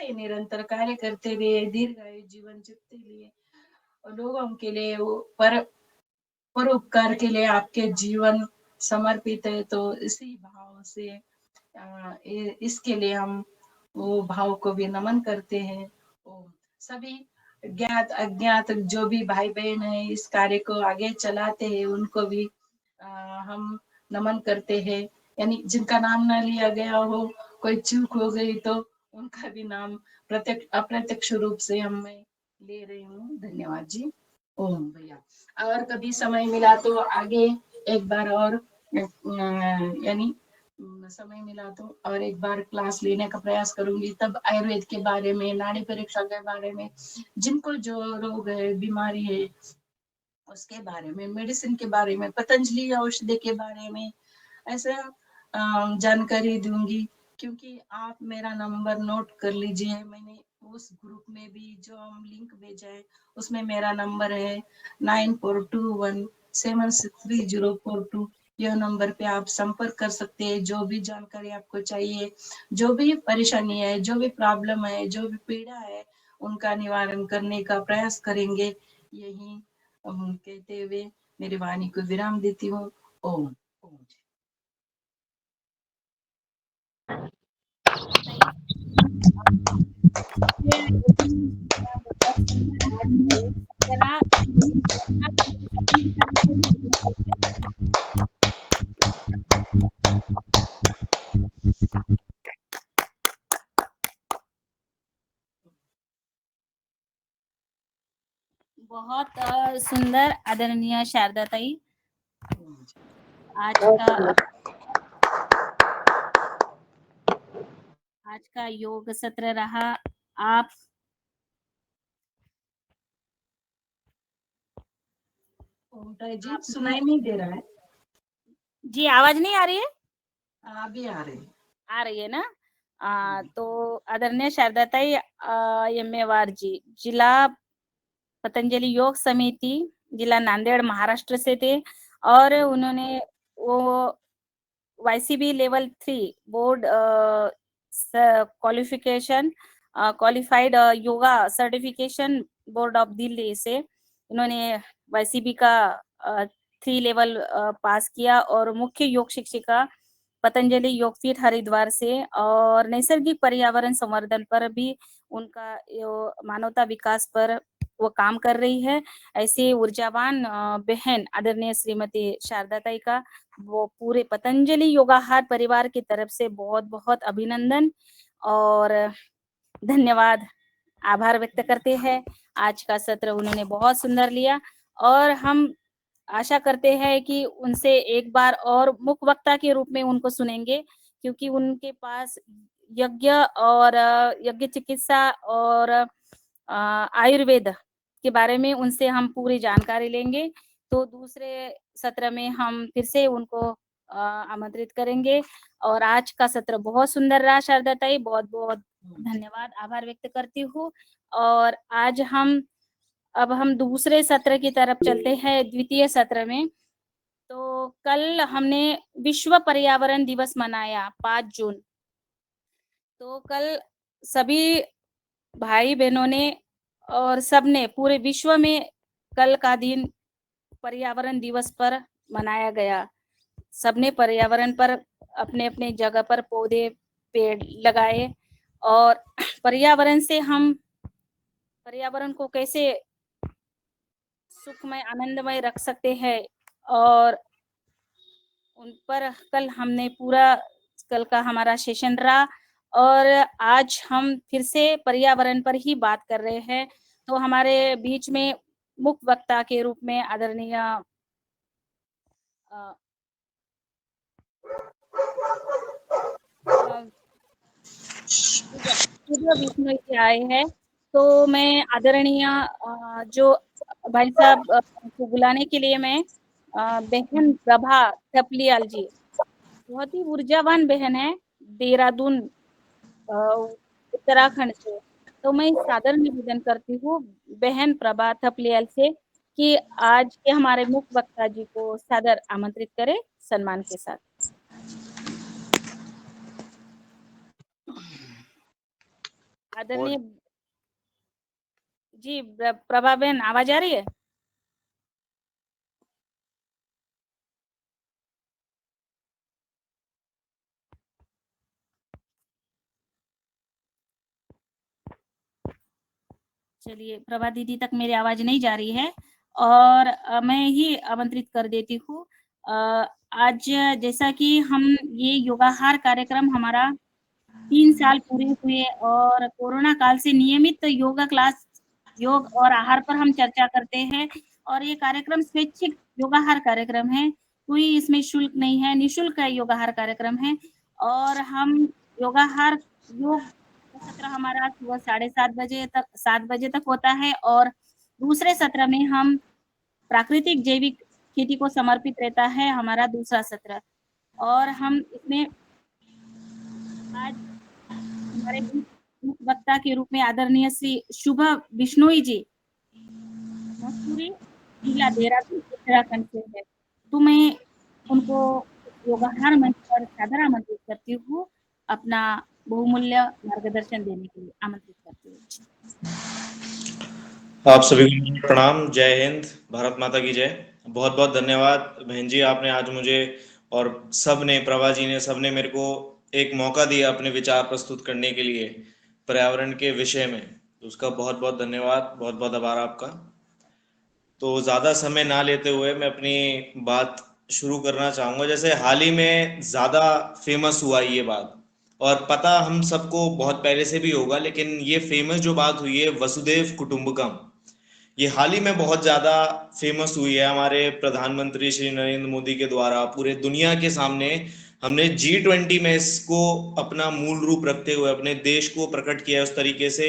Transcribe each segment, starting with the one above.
रहे, निरंतर कार्य करते रहे, दीर्घायु जीवन जीते लिए और लोगों के लिए वो परोपकार के लिए आपके जीवन समर्पित है। तो इसी भाव से इसके लिए हम वो भाव को भी नमन करते हैं। सभी ज्ञात अज्ञात जो भी भाई बहन है इस कार्य को आगे चलाते हैं उनको भी हम नमन करते हैं। यानी जिनका नाम ना लिया गया हो, कोई चूक हो गई तो उनका भी नाम प्रत्यक्ष अप्रत्यक्ष रूप से हम मैं ले रही हूँ। धन्यवाद जी। ओम भैया और कभी समय मिला तो आगे एक बार और यानी समय मिला तो और एक बार क्लास लेने का प्रयास करूंगी। तब आयुर्वेद के बारे में, नाड़ी परीक्षा के बारे में, जिनको जो रोग है, बीमारी है, उसके बारे में, मेडिसिन के बारे में, पतंजलि औषधि के बारे में ऐसे जानकारी दूंगी। क्योंकि आप मेरा नंबर नोट कर लीजिए, मैंने उस ग्रुप में भी जो हम लिंक भेजा है उसमें मेरा नंबर है 9421763042। यह नंबर पे आप संपर्क कर सकते हैं। जो भी जानकारी आपको चाहिए, जो भी परेशानी है, जो भी प्रॉब्लम है, जो भी पीड़ा है, उनका निवारण करने का प्रयास करेंगे। यही कहते हुए मेरी वाणी को विराम देती हूँ। ओम ओम। बहुत सुंदर आदरणीय शारदा ताई। आज का योग सत्र रहा। आप जी सुनाई नहीं दे रहा है जी, आवाज नहीं आ रही है? अभी आ रही है ना? तो आदरणीय शारदा ताई यम्मेवार जी, जिला पतंजलि योग समिति, जिला नांदेड़, महाराष्ट्र से थे और उन्होंने वो YCB level 3 board qualification qualified yoga certification board of Delhi से उन्होंने YCB का 3 लेवल पास किया और मुख्य योग शिक्षिका पतंजलि योगपीठ हरिद्वार से और नैसर्गिक पर्यावरण संवर्धन पर भी उनका मानवता विकास पर वो काम कर रही है। ऐसे ऊर्जावान बहन आदरणीय श्रीमती शारदा ताई का वो पूरे पतंजलि योगाहार परिवार की तरफ से बहुत बहुत अभिनंदन और धन्यवाद, आभार व्यक्त करते हैं। आज का सत्र उन्होंने बहुत सुंदर लिया और हम आशा करते हैं कि उनसे एक बार और मुख्य वक्ता के रूप में उनको सुनेंगे, क्योंकि उनके पास यज्ञ और यज्ञ चिकित्सा और आयुर्वेद के बारे में उनसे हम पूरी जानकारी लेंगे। तो दूसरे सत्र में हम फिर से उनको आमंत्रित करेंगे। और आज का सत्र बहुत सुंदर रहा शारदा ताई, बहुत बहुत धन्यवाद, आभार व्यक्त करती हूँ। और आज अब हम दूसरे सत्र की तरफ चलते हैं, द्वितीय सत्र में। तो कल हमने विश्व पर्यावरण दिवस मनाया 5 जून। तो कल सभी भाई बहनों ने और सबने पूरे विश्व में कल का दिन पर्यावरण दिवस पर मनाया गया। सबने पर्यावरण पर अपने अपने जगह पर पौधे पेड़ लगाए और पर्यावरण से हम पर्यावरण को कैसे सुखमय आनंदमय रख सकते हैं और उन पर कल हमने पूरा कल का हमारा सेशन रहा। और आज हम फिर से पर्यावरण पर ही बात कर रहे हैं। तो हमारे बीच में मुख्य वक्ता के रूप में आदरणीय विष्णु जी आए हैं। तो मैं आदरणीय जो भाई साहब को बुलाने के लिए मैं बहन प्रभा थपलियाल जी, बहुत ही ऊर्जावान बहन है, देहरादून उत्तराखंड से। तो मैं सादर निवेदन करती हूँ बहन प्रभा थपलियाल से कि आज के हमारे मुख्य वक्ता जी को सादर आमंत्रित करें सम्मान के साथ। आदरणीय जी, प्रभा बहन आवाज आ रही है? चलिए, प्रभा दीदी तक मेरी आवाज नहीं जा रही है और मैं ही आमंत्रित कर देती हूँ। आज जैसा कि हम ये योगाहार कार्यक्रम हमारा 3 साल पूरे हुए और कोरोना काल से नियमित योगा क्लास, योग और आहार पर हम चर्चा करते हैं और ये कार्यक्रम स्वैच्छिक योगाहार कार्यक्रम है। कोई इसमें शुल्क नहीं है, निःशुल्क योगाहार कार्यक्रम है और हम योग का सत्र हमारा सुबह 7 बजे तक होता है और दूसरे सत्र में हम प्राकृतिक जैविक खेती को समर्पित रहता है हमारा दूसरा सत्र। और हम इसमें आज हमारे मुख्य वक्ता के रूप में आदरणीय श्री शुभा बिश्नोई जी मसूरी जिला देहरादून उत्तराखंड से है, तो मैं उनको योगाहार मंच पर सादर आमंत्रित करती हूँ अपना बहुमूल्य मार्गदर्शन देने के लिए आमंत्रित करती हूँ। आप सभी को प्रणाम, जय हिंद, भारत माता की जय। बहुत बहुत धन्यवाद बहन जी, आपने आज मुझे और सबने, प्रभा जी ने, सबने मेरे को एक मौका दिया अपने विचार प्रस्तुत करने के लिए पर्यावरण के विषय में। तो उसका बहुत बहुत धन्यवाद, बहुत बहुत आभार आपका। तो ज़्यादा समय ना लेते हुए मैं अपनी बात शुरू करना चाहूँगा। जैसे हाल ही में ज़्यादा फेमस हुआ ये बात, और पता हम सबको बहुत पहले से भी होगा, लेकिन ये फेमस जो बात हुई है वसुदेव कुटुंबकम, ये हाल ही में बहुत ज़्यादा फेमस हुई है। हमारे प्रधानमंत्री श्री नरेंद्र मोदी के द्वारा पूरे दुनिया के सामने हमने G20 में इसको अपना मूल रूप रखते हुए अपने देश को प्रकट किया। उस तरीके से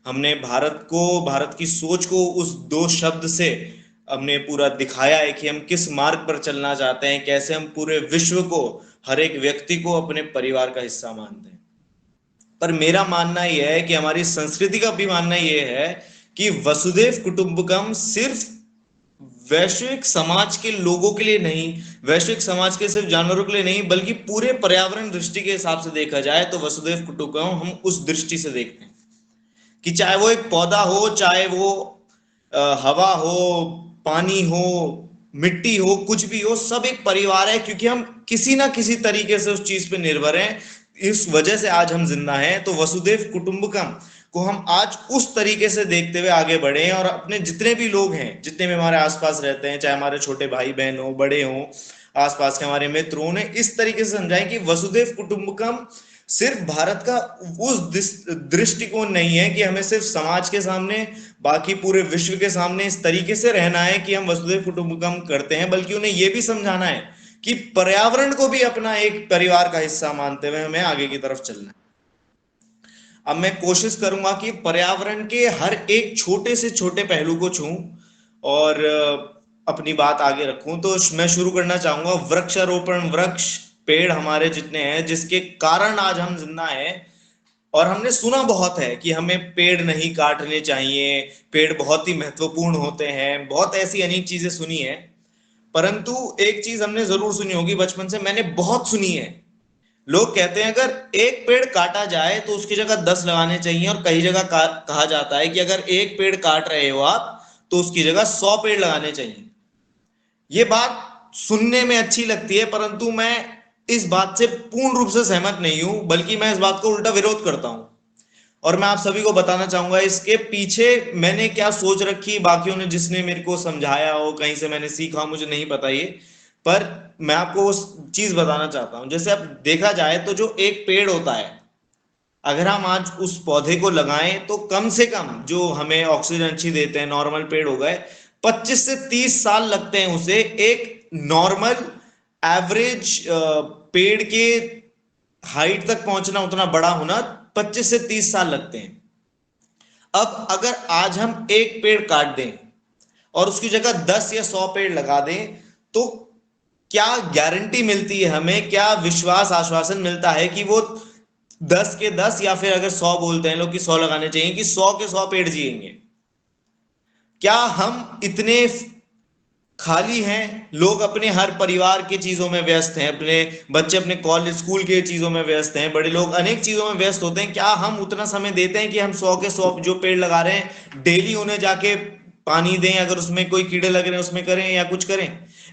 हमने भारत की सोच को उस 2 शब्द से हमने पूरा दिखाया है कि हम किस मार्ग पर चलना चाहते हैं, कैसे हम पूरे विश्व को, हर एक व्यक्ति को अपने परिवार का हिस्सा मानते हैं। पर मेरा मानना यह है कि हमारी संस्कृति का भी मानना यह है कि वसुदेव कुटुंबकम सिर्फ वैश्विक समाज के लोगों के लिए नहीं, वैश्विक समाज के सिर्फ जानवरों के लिए नहीं, बल्कि पूरे पर्यावरण दृष्टि के हिसाब से देखा जाए तो वसुदेव कुटुंबकम हम उस दृष्टि से देखते हैं कि चाहे वो एक पौधा हो, चाहे वो हवा हो, पानी हो, मिट्टी हो, कुछ भी हो, सब एक परिवार है, क्योंकि हम किसी ना किसी तरीके से उस चीज पे निर्भर हैं। इस वजह से आज हम जिंदा हैं। तो वसुदेव कुटुंबकम को हम आज उस तरीके से देखते हुए आगे बढ़े हैं और अपने जितने भी लोग हैं, जितने भी हमारे आसपास रहते हैं, चाहे हमारे छोटे भाई बहन हो, बड़े हो, आसपास के हमारे मित्र हो, उन्हें इस तरीके से समझाएं कि वसुदेव कुटुंबकम सिर्फ भारत का उस दृष्टिकोण नहीं है कि हमें सिर्फ समाज के सामने, बाकी पूरे विश्व के सामने इस तरीके से रहना है कि हम वसुधैव कुटुंबकम करते हैं, बल्कि उन्हें यह भी समझाना है कि पर्यावरण को भी अपना एक परिवार का हिस्सा मानते हुए हमें आगे की तरफ चलना है। अब मैं कोशिश करूंगा कि पर्यावरण के हर एक छोटे से छोटे पहलू को छूं और अपनी बात आगे रखूं। तो मैं शुरू करना चाहूंगा वृक्षारोपण। वृक्ष, पेड़ हमारे जितने हैं, जिसके कारण आज हम जिंदा हैं। और हमने सुना बहुत है कि हमें पेड़ नहीं काटने चाहिए, पेड़ बहुत ही महत्वपूर्ण होते हैं, बहुत ऐसी अनेक चीजें सुनी है। परंतु एक चीज हमने जरूर सुनी होगी, बचपन से मैंने बहुत सुनी है। लोग कहते हैं अगर एक पेड़ काटा जाए तो उसकी जगह 10 लगाने चाहिए, और कई जगह कहा जाता है कि अगर एक पेड़ काट रहे हो आप तो उसकी जगह 100 पेड़ लगाने चाहिए। ये बात सुनने में अच्छी लगती है, परंतु मैं इस बात से पूर्ण रूप से सहमत नहीं हूं, बल्कि मैं इस बात को उल्टा विरोध करता हूं। और मैं आप सभी को बताना चाहूंगा इसके पीछे मैंने क्या सोच रखी, बाकियों ने जिसने मेरे को समझाया हो, कहीं से मैंने सीखा, मुझे नहीं पता ये। पर मैं आपको वो चीज बताना चाहता हूं। जैसे अब देखा जाए तो जो एक पेड़ होता है, अगर हम आज उस पौधे को लगाएं तो कम से कम जो हमें ऑक्सीजन अच्छी देते हैं, नॉर्मल पेड़ हो गए, 25 से 30 साल लगते हैं उसे एक नॉर्मल एवरेज पेड़ के हाइट तक पहुंचना, उतना बड़ा होना 25 से 30 साल लगते हैं। अब अगर आज हम एक पेड़ काट दें और उसकी जगह 10 या 100 पेड़ लगा दें, तो क्या गारंटी मिलती है हमें, क्या विश्वास, आश्वासन मिलता है कि वो 10 के 10, या फिर अगर 100 बोलते हैं लोग कि 100 लगाने चाहिए, कि 100 के 100 पेड़ जिएंगे? क्या हम इतने खाली हैं, लोग अपने हर परिवार की चीजों में व्यस्त हैं, अपने बच्चे अपने कॉलेज स्कूल के चीजों में व्यस्त हैं, बड़े लोग अनेक चीजों में व्यस्त होते हैं। क्या हम उतना समय देते हैं कि हम 100 के 100 जो पेड़ लगा रहे हैं डेली उन्हें जाके पानी दें, अगर उसमें कोई कीड़े लग रहे हैं उसमें करें या कुछ करें?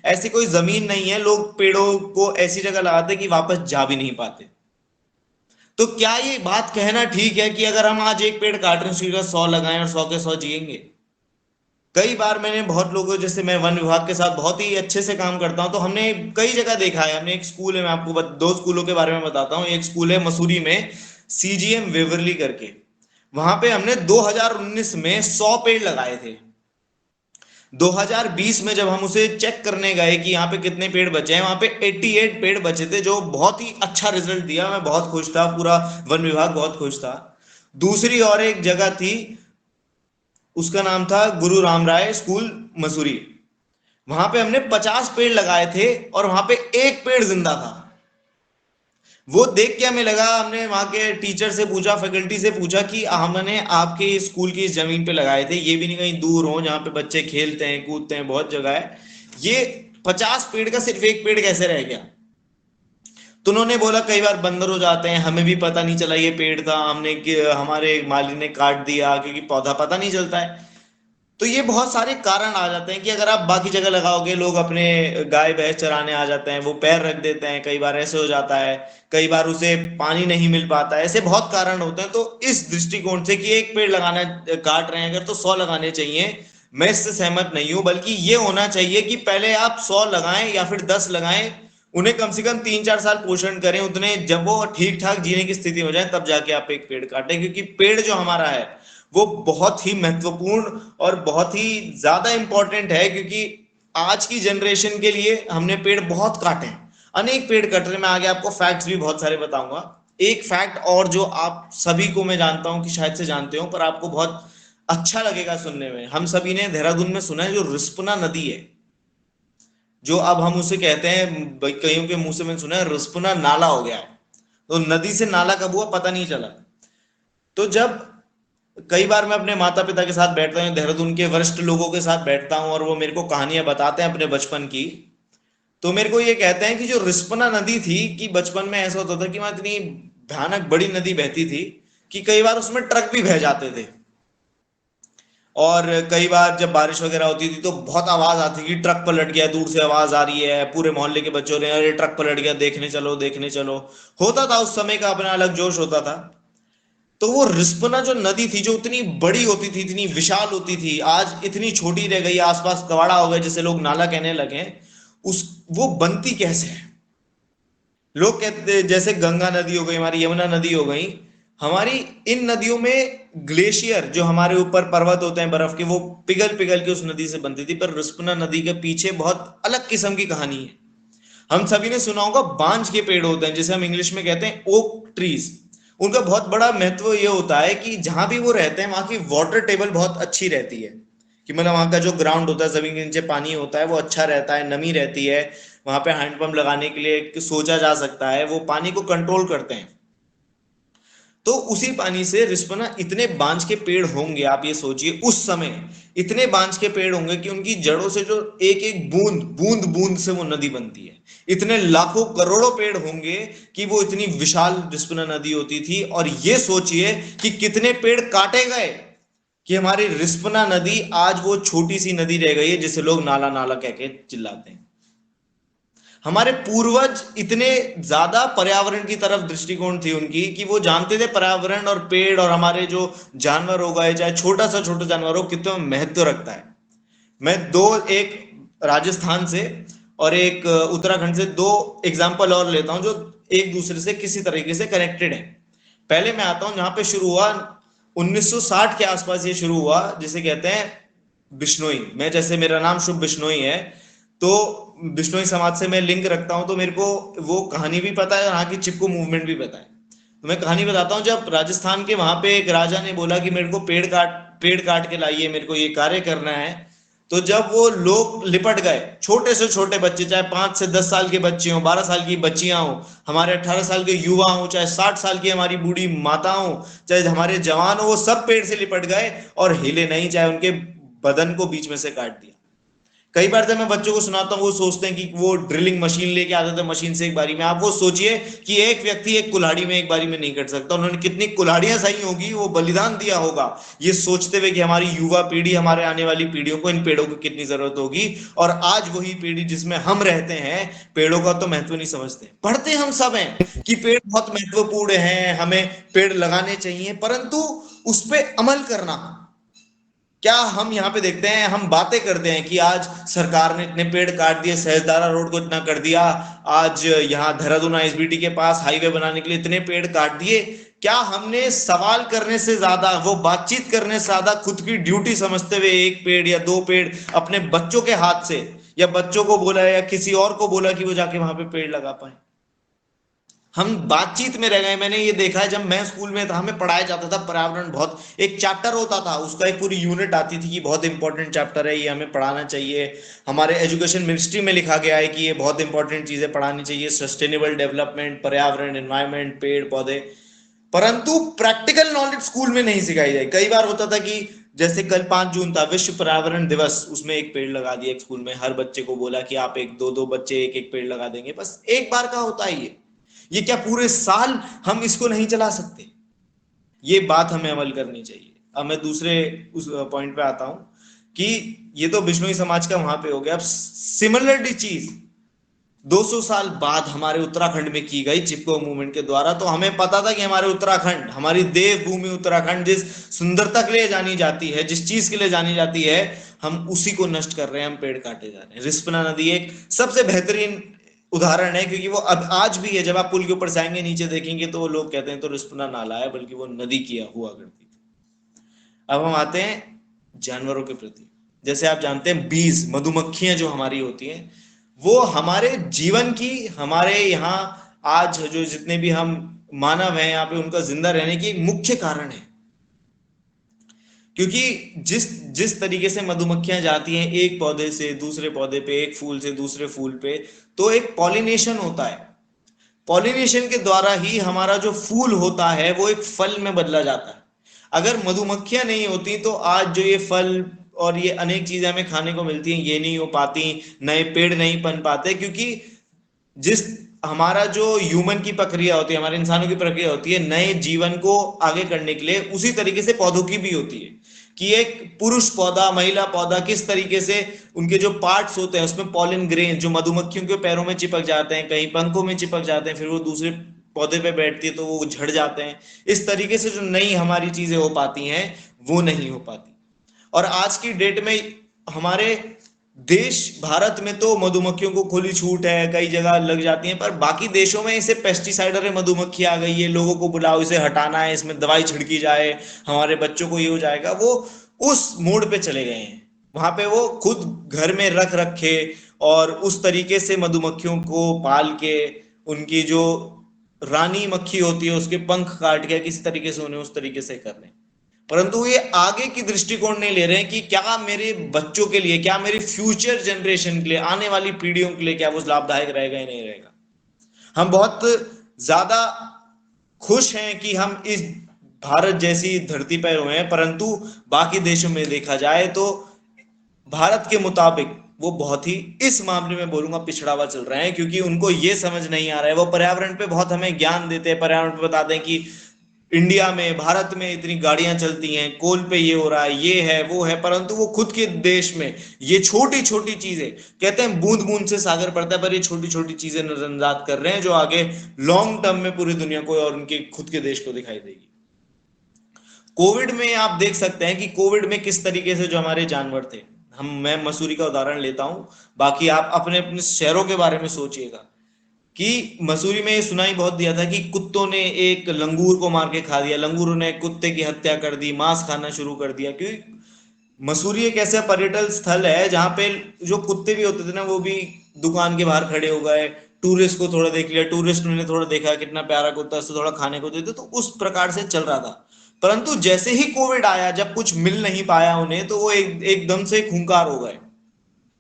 ऐसी कोई जमीन नहीं है, लोग पेड़ों को ऐसी जगह लगाते हैं कि वापस जा भी नहीं पाते। तो क्या ये बात कहना ठीक है कि अगर हम आज एक पेड़ काट रहे हैं उसकी जगह 100 लगाएं और 100 के 100 जिएंगे? कई बार मैंने बहुत लोगों, जैसे मैं वन विभाग के साथ बहुत ही अच्छे से काम करता हूं, तो हमने कई जगह देखा है। हमने एक स्कूल है, मैं आपको दो स्कूलों के बारे में बताता हूं। एक स्कूल है मसूरी में, सीजीएम वेवरली करके, वहां पे हमने 2019 में 100 पेड़ लगाए थे। 2020 में जब हम उसे चेक करने गए कि यहाँ पे कितने पेड़ बचे हैं, वहां पे 88 पेड़ बचे थे, जो बहुत ही अच्छा रिजल्ट दिया। मैं बहुत खुश था, पूरा वन विभाग बहुत खुश था। दूसरी और एक जगह थी, उसका नाम था गुरु रामराय स्कूल मसूरी। वहां पे हमने 50 पेड़ लगाए थे और वहां पे एक पेड़ जिंदा था। वो देख के हमें लगा, हमने वहां के टीचर से पूछा, फैकल्टी से पूछा कि हमने आपके स्कूल की इस जमीन पे लगाए थे, ये भी नहीं कहीं दूर हो जहां पे बच्चे खेलते हैं कूदते हैं, बहुत जगह है, ये 50 पेड़ का सिर्फ एक पेड़ कैसे रह गया? तो उन्होंने बोला कई बार बंदर हो जाते हैं, हमें भी पता नहीं चला ये पेड़ था, हमने हमारे माली ने काट दिया, क्योंकि पौधा पता नहीं चलता है। तो ये बहुत सारे कारण आ जाते हैं कि अगर आप बाकी जगह लगाओगे, लोग अपने गाय भैंस चराने आ जाते हैं, वो पैर रख देते हैं, कई बार ऐसे हो जाता है, कई बार उसे पानी नहीं मिल पाता है, ऐसे बहुत कारण होते हैं। तो इस दृष्टिकोण से कि एक पेड़ लगाना काट रहे हैं अगर, तो 100 लगाने चाहिए, मैं इससे सहमत नहीं हूं। बल्कि ये होना चाहिए कि पहले आप 100 लगाएं या फिर 10 लगाएं, उन्हें कम से कम 3-4 साल पोषण करें, उतने जब वो ठीक ठाक जीने की स्थिति हो जाए तब जाके आप एक पेड़ काटें। क्योंकि पेड़ जो हमारा है वो बहुत ही महत्वपूर्ण और बहुत ही ज्यादा इंपॉर्टेंट है, क्योंकि आज की जनरेशन के लिए हमने पेड़ बहुत काटे हैं, अनेक पेड़ कट रहे हैं। मैं आगे आपको फैक्ट्स भी बहुत सारे बताऊंगा। एक फैक्ट और जो आप सभी को मैं जानता हूं कि शायद से जानते हो, पर आपको बहुत अच्छा लगेगा सुनने में। हम सभी ने देहरादून में सुना है जो रिस्पना नदी है, जो अब हम उसे कहते हैं, कईयों के मुंह से मैंने सुना है रिस्पना नाला हो गया है। तो नदी से नाला कब हुआ पता नहीं चला। तो जब कई बार मैं अपने माता पिता के साथ बैठता हूँ, देहरादून के वरिष्ठ लोगों के साथ बैठता हूँ, और वो मेरे को कहानियां बताते हैं अपने बचपन की, तो मेरे को ये कहते हैं कि जो रिस्पना नदी थी, कि बचपन में ऐसा होता था कि वहां इतनी भयानक बड़ी नदी बहती थी कि कई बार उसमें ट्रक भी बह जाते थे। और कई बार जब बारिश वगैरह होती थी तो बहुत आवाज आती कि ट्रक पलट गया, दूर से आवाज आ रही है, पूरे मोहल्ले के बच्चों ने अरे ट्रक पलट गया, देखने चलो देखने चलो। होता था उस समय का अपना अलग जोश होता था। तो वो रिस्पना जो नदी थी, जो इतनी बड़ी होती थी, इतनी विशाल होती थी, आज इतनी छोटी रह गई, आसपास कवाड़ा हो गए जिसे लोग नाला कहने लगे। उस वो बनती कैसे है? लोग कहते जैसे गंगा नदी हो गई, हमारी यमुना नदी हो गई, हमारी इन नदियों में ग्लेशियर, जो हमारे ऊपर पर्वत होते हैं बर्फ के, वो पिघल पिघल के उस नदी से बनती थी। पर रिस्पना नदी के पीछे बहुत अलग किस्म की कहानी है। हम सभी ने सुना होगा बांज के पेड़ होते हैं, जिसे हम इंग्लिश में कहते हैं ओक ट्रीज। उनका बहुत बड़ा महत्व ये होता है कि जहां भी वो रहते हैं वहां की वाटर टेबल बहुत अच्छी रहती है, कि मतलब वहां का जो ग्राउंड होता है, जमीन के नीचे पानी होता है, वो अच्छा रहता है, नमी रहती है। वहां पे हैंडपंप लगाने के लिए सोचा जा सकता है, वो पानी को कंट्रोल करते हैं। तो उसी पानी से रिस्पना, इतने बांज के पेड़ होंगे, आप ये सोचिए उस समय इतने बांज के पेड़ होंगे कि उनकी जड़ों से जो एक एक बूंद बूंद बूंद से वो नदी बनती है। इतने लाखों करोड़ों पेड़ होंगे कि वो इतनी विशाल रिस्पना नदी होती थी। और ये सोचिए कि कितने पेड़ काटे गए कि हमारी रिस्पना नदी आज वो छोटी सी नदी रह गई है जिसे लोग नाला नाला कह के चिल्लाते हैं। हमारे पूर्वज इतने ज्यादा पर्यावरण की तरफ दृष्टिकोण थी उनकी कि वो जानते थे पर्यावरण और पेड़ और हमारे जो जानवर हो गए, चाहे छोटा सा छोटा जानवर हो, कितना महत्व रखता है। मैं दो, एक राजस्थान से और एक उत्तराखंड से, दो एग्जांपल और लेता हूं जो एक दूसरे से किसी तरीके से कनेक्टेड है। पहले मैं आता हूं जहां पे शुरू हुआ, 1960 के आसपास ये शुरू हुआ, जिसे कहते हैं बिश्नोई। मैं, जैसे मेरा नाम शुभ बिश्नोई है, तो बिश्नोई समाज से मैं लिंक रखता हूं, तो मेरे को वो कहानी भी पता है, वहां की चिपको मूवमेंट भी पता है। तो मैं कहानी बताता हूँ। जब राजस्थान के वहां पे एक राजा ने बोला कि मेरे को पेड़ काट के लाइए, मेरे को ये कार्य करना है, तो जब वो लोग लिपट गए, छोटे से छोटे बच्चे, चाहे 5 से 10 साल के बच्चे हों, 12 साल की बच्चियां हों, हमारे 18 साल के युवा हों, चाहे 60 साल की हमारी बूढ़ी माता हो, चाहे हमारे जवान हो, वो सब पेड़ से लिपट गए और हिले नहीं, चाहे उनके बदन को बीच में से काट दिया। कई बार जब मैं बच्चों को सुनाता हूँ वो सोचते हैं कि वो ड्रिलिंग मशीन लेके आते थे, मशीन से एक बारी में। आप वो सोचिए कि एक व्यक्ति एक कुल्हाड़ी में एक बारी में नहीं कट सकता, उन्होंने कितनी कुल्हाड़ियां सही होगी, वो बलिदान दिया होगा, ये सोचते हुए कि हमारी युवा पीढ़ी, हमारे आने वाली पीढ़ियों को इन पेड़ों की कितनी जरूरत होगी। और आज वही पीढ़ी जिसमें हम रहते हैं पेड़ों का तो महत्व नहीं समझते। पढ़ते हम सब हैं कि पेड़ बहुत महत्वपूर्ण है, हमें पेड़ लगाने चाहिए, परंतु उस पर अमल करना क्या, हम यहाँ पे देखते हैं, हम बातें करते हैं कि आज सरकार ने इतने पेड़ काट दिए, सहजदारा रोड को इतना कर दिया, आज यहाँ देहरादून आईएसबीटी के पास हाईवे बनाने के लिए इतने पेड़ काट दिए। क्या हमने सवाल करने से ज्यादा, वो बातचीत करने से ज्यादा खुद की ड्यूटी समझते हुए एक पेड़ या दो पेड़ अपने बच्चों के हाथ से, या बच्चों को बोला या किसी और को बोला कि वो जाके वहां पे पेड़ लगा पाए? हम बातचीत में रह गए। मैंने ये देखा है, जब मैं स्कूल में था हमें पढ़ाया जाता था पर्यावरण, बहुत एक चैप्टर होता था, उसका एक पूरी यूनिट आती थी कि बहुत इंपॉर्टेंट चैप्टर है, ये हमें पढ़ाना चाहिए। हमारे एजुकेशन मिनिस्ट्री में लिखा गया है कि ये बहुत इंपॉर्टेंट चीजें पढ़ानी चाहिए, सस्टेनेबल डेवलपमेंट, पर्यावरण, एनवायरमेंट, पेड़ पौधे। परंतु प्रैक्टिकल नॉलेज स्कूल में नहीं सिखाई जाए। कई बार होता था कि जैसे कल 5 जून था, विश्व पर्यावरण दिवस, उसमें एक पेड़ लगा दिया एक स्कूल में, हर बच्चे को बोला कि आप एक दो दो बच्चे एक एक पेड़ लगा देंगे, बस एक बार का होता है ये क्या पूरे साल हम इसको नहीं चला सकते? ये बात हमें अमल करनी चाहिए। अब मैं दूसरे उस पॉइंट पे आता हूं कि ये तो बिश्नोई समाज का वहां पे हो गया। अब सिमिलरली चीज 200 साल बाद हमारे उत्तराखंड में की गई चिपको मूवमेंट के द्वारा। तो हमें पता था कि हमारे उत्तराखंड, हमारी देवभूमि उत्तराखंड जिस सुंदरता के लिए जानी जाती है, जिस चीज के लिए जानी जाती है, हम उसी को नष्ट कर रहे हैं, हम पेड़ काटे जा रहे हैं। रिस्पना नदी एक सबसे बेहतरीन उदाहरण है, क्योंकि वो अब आज भी है। जब आप पुल के ऊपर जाएंगे नीचे देखेंगे तो वो लोग कहते हैं तो रिस्पना नाला है, बल्कि वो नदी किया हुआ करती थी। अब हम आते हैं जानवरों के प्रति। जैसे आप जानते हैं बीज, मधुमक्खियां जो हमारी होती हैं, वो हमारे जीवन की, हमारे यहाँ आज जो जितने भी हम मानव हैं यहाँ पे, उनका जिंदा रहने की एक मुख्य कारण है। क्योंकि जिस जिस तरीके से मधुमक्खियां जाती हैं एक पौधे से दूसरे पौधे पे, एक फूल से दूसरे फूल पे, तो एक पॉलिनेशन होता है। पॉलिनेशन के द्वारा ही हमारा जो फूल होता है वो एक फल में बदला जाता है। अगर मधुमक्खियां नहीं होती तो आज जो ये फल और ये अनेक चीजें हमें खाने को मिलती हैं, ये नहीं हो पाती, नए पेड़ नहीं बन पाते। क्योंकि जिस हमारा जो ह्यूमन की प्रक्रिया होती है, हमारे इंसानों की प्रक्रिया होती है नए जीवन को आगे करने के लिए, उसी तरीके से पौधों की भी होती है कि एक पुरुष पौधा, महिला पौधा, किस तरीके से उनके जो पार्ट्स होते हैं उसमें पॉलिन ग्रेन जो मधुमक्खियों के पैरों में चिपक जाते हैं, कहीं पंखों में चिपक जाते हैं, फिर वो दूसरे पौधे पे बैठती है तो वो झड़ जाते हैं। इस तरीके से जो नई हमारी चीजें हो पाती हैं वो नहीं हो पाती। और आज की डेट में हमारे देश भारत में तो मधुमक्खियों को खुली छूट है, कई जगह लग जाती हैं, पर बाकी देशों में इसे पेस्टिसाइड, अरे मधुमक्खी आ गई है, लोगों को बुलाओ, इसे हटाना है, इसमें दवाई छिड़की जाए, हमारे बच्चों को ये हो जाएगा, वो उस मोड पे चले गए हैं। वहां पे वो खुद घर में रख रखे और उस तरीके से मधुमक्खियों को पाल के, उनकी जो रानी मक्खी होती है उसके पंख काट के किसी तरीके से उन्हें उस तरीके से कर रहे हैं। परंतु ये आगे की दृष्टिकोण नहीं ले रहे हैं कि क्या मेरे बच्चों के लिए, क्या मेरी फ्यूचर जनरेशन के लिए, आने वाली पीढ़ियों के लिए क्या वो लाभदायक रहेगा या नहीं रहेगा। हम बहुत ज्यादा खुश हैं कि हम इस भारत जैसी धरती पर हुए हैं, परंतु बाकी देशों में देखा जाए तो भारत के मुताबिक वो बहुत ही, इस मामले में बोलूंगा, पिछड़ा हुआ चल रहे हैं। क्योंकि उनको ये समझ नहीं आ रहा है, वो पर्यावरण पे बहुत हमें ज्ञान देते हैं, पर्यावरण पे बताते हैं कि इंडिया में, भारत में इतनी गाड़ियां चलती हैं, कोल पे ये हो रहा है, ये है वो है, परंतु वो खुद के देश में ये छोटी छोटी चीजें, कहते हैं बूंद बूंद से सागर पड़ता है, पर ये छोटी छोटी चीजें नजरअंदाज कर रहे हैं जो आगे लॉन्ग टर्म में पूरी दुनिया को और उनके खुद के देश को दिखाई देगी। कोविड में आप देख सकते हैं कि कोविड में किस तरीके से जो हमारे जानवर थे, मैं मसूरी का उदाहरण लेता हूं, बाकी आप अपने अपने शहरों के बारे में सोचिएगा कि मसूरी में सुनाई बहुत दिया था कि कुत्तों ने एक लंगूर को मार के खा दिया, लंगूरों ने कुत्ते की हत्या कर दी, मांस खाना शुरू कर दिया। क्योंकि मसूरी एक ऐसा पर्यटन स्थल है जहां पे जो कुत्ते भी होते थे ना, वो भी दुकान के बाहर खड़े हो गए, टूरिस्ट को थोड़ा देख लिया, टूरिस्ट ने थोड़ा देखा कितना प्यारा कुत्ता, उससे थोड़ा खाने को देते, तो उस प्रकार से चल रहा था। परंतु जैसे ही कोविड आया, जब कुछ मिल नहीं पाया उन्हें, तो वो एकदम से खूंखार हो गए।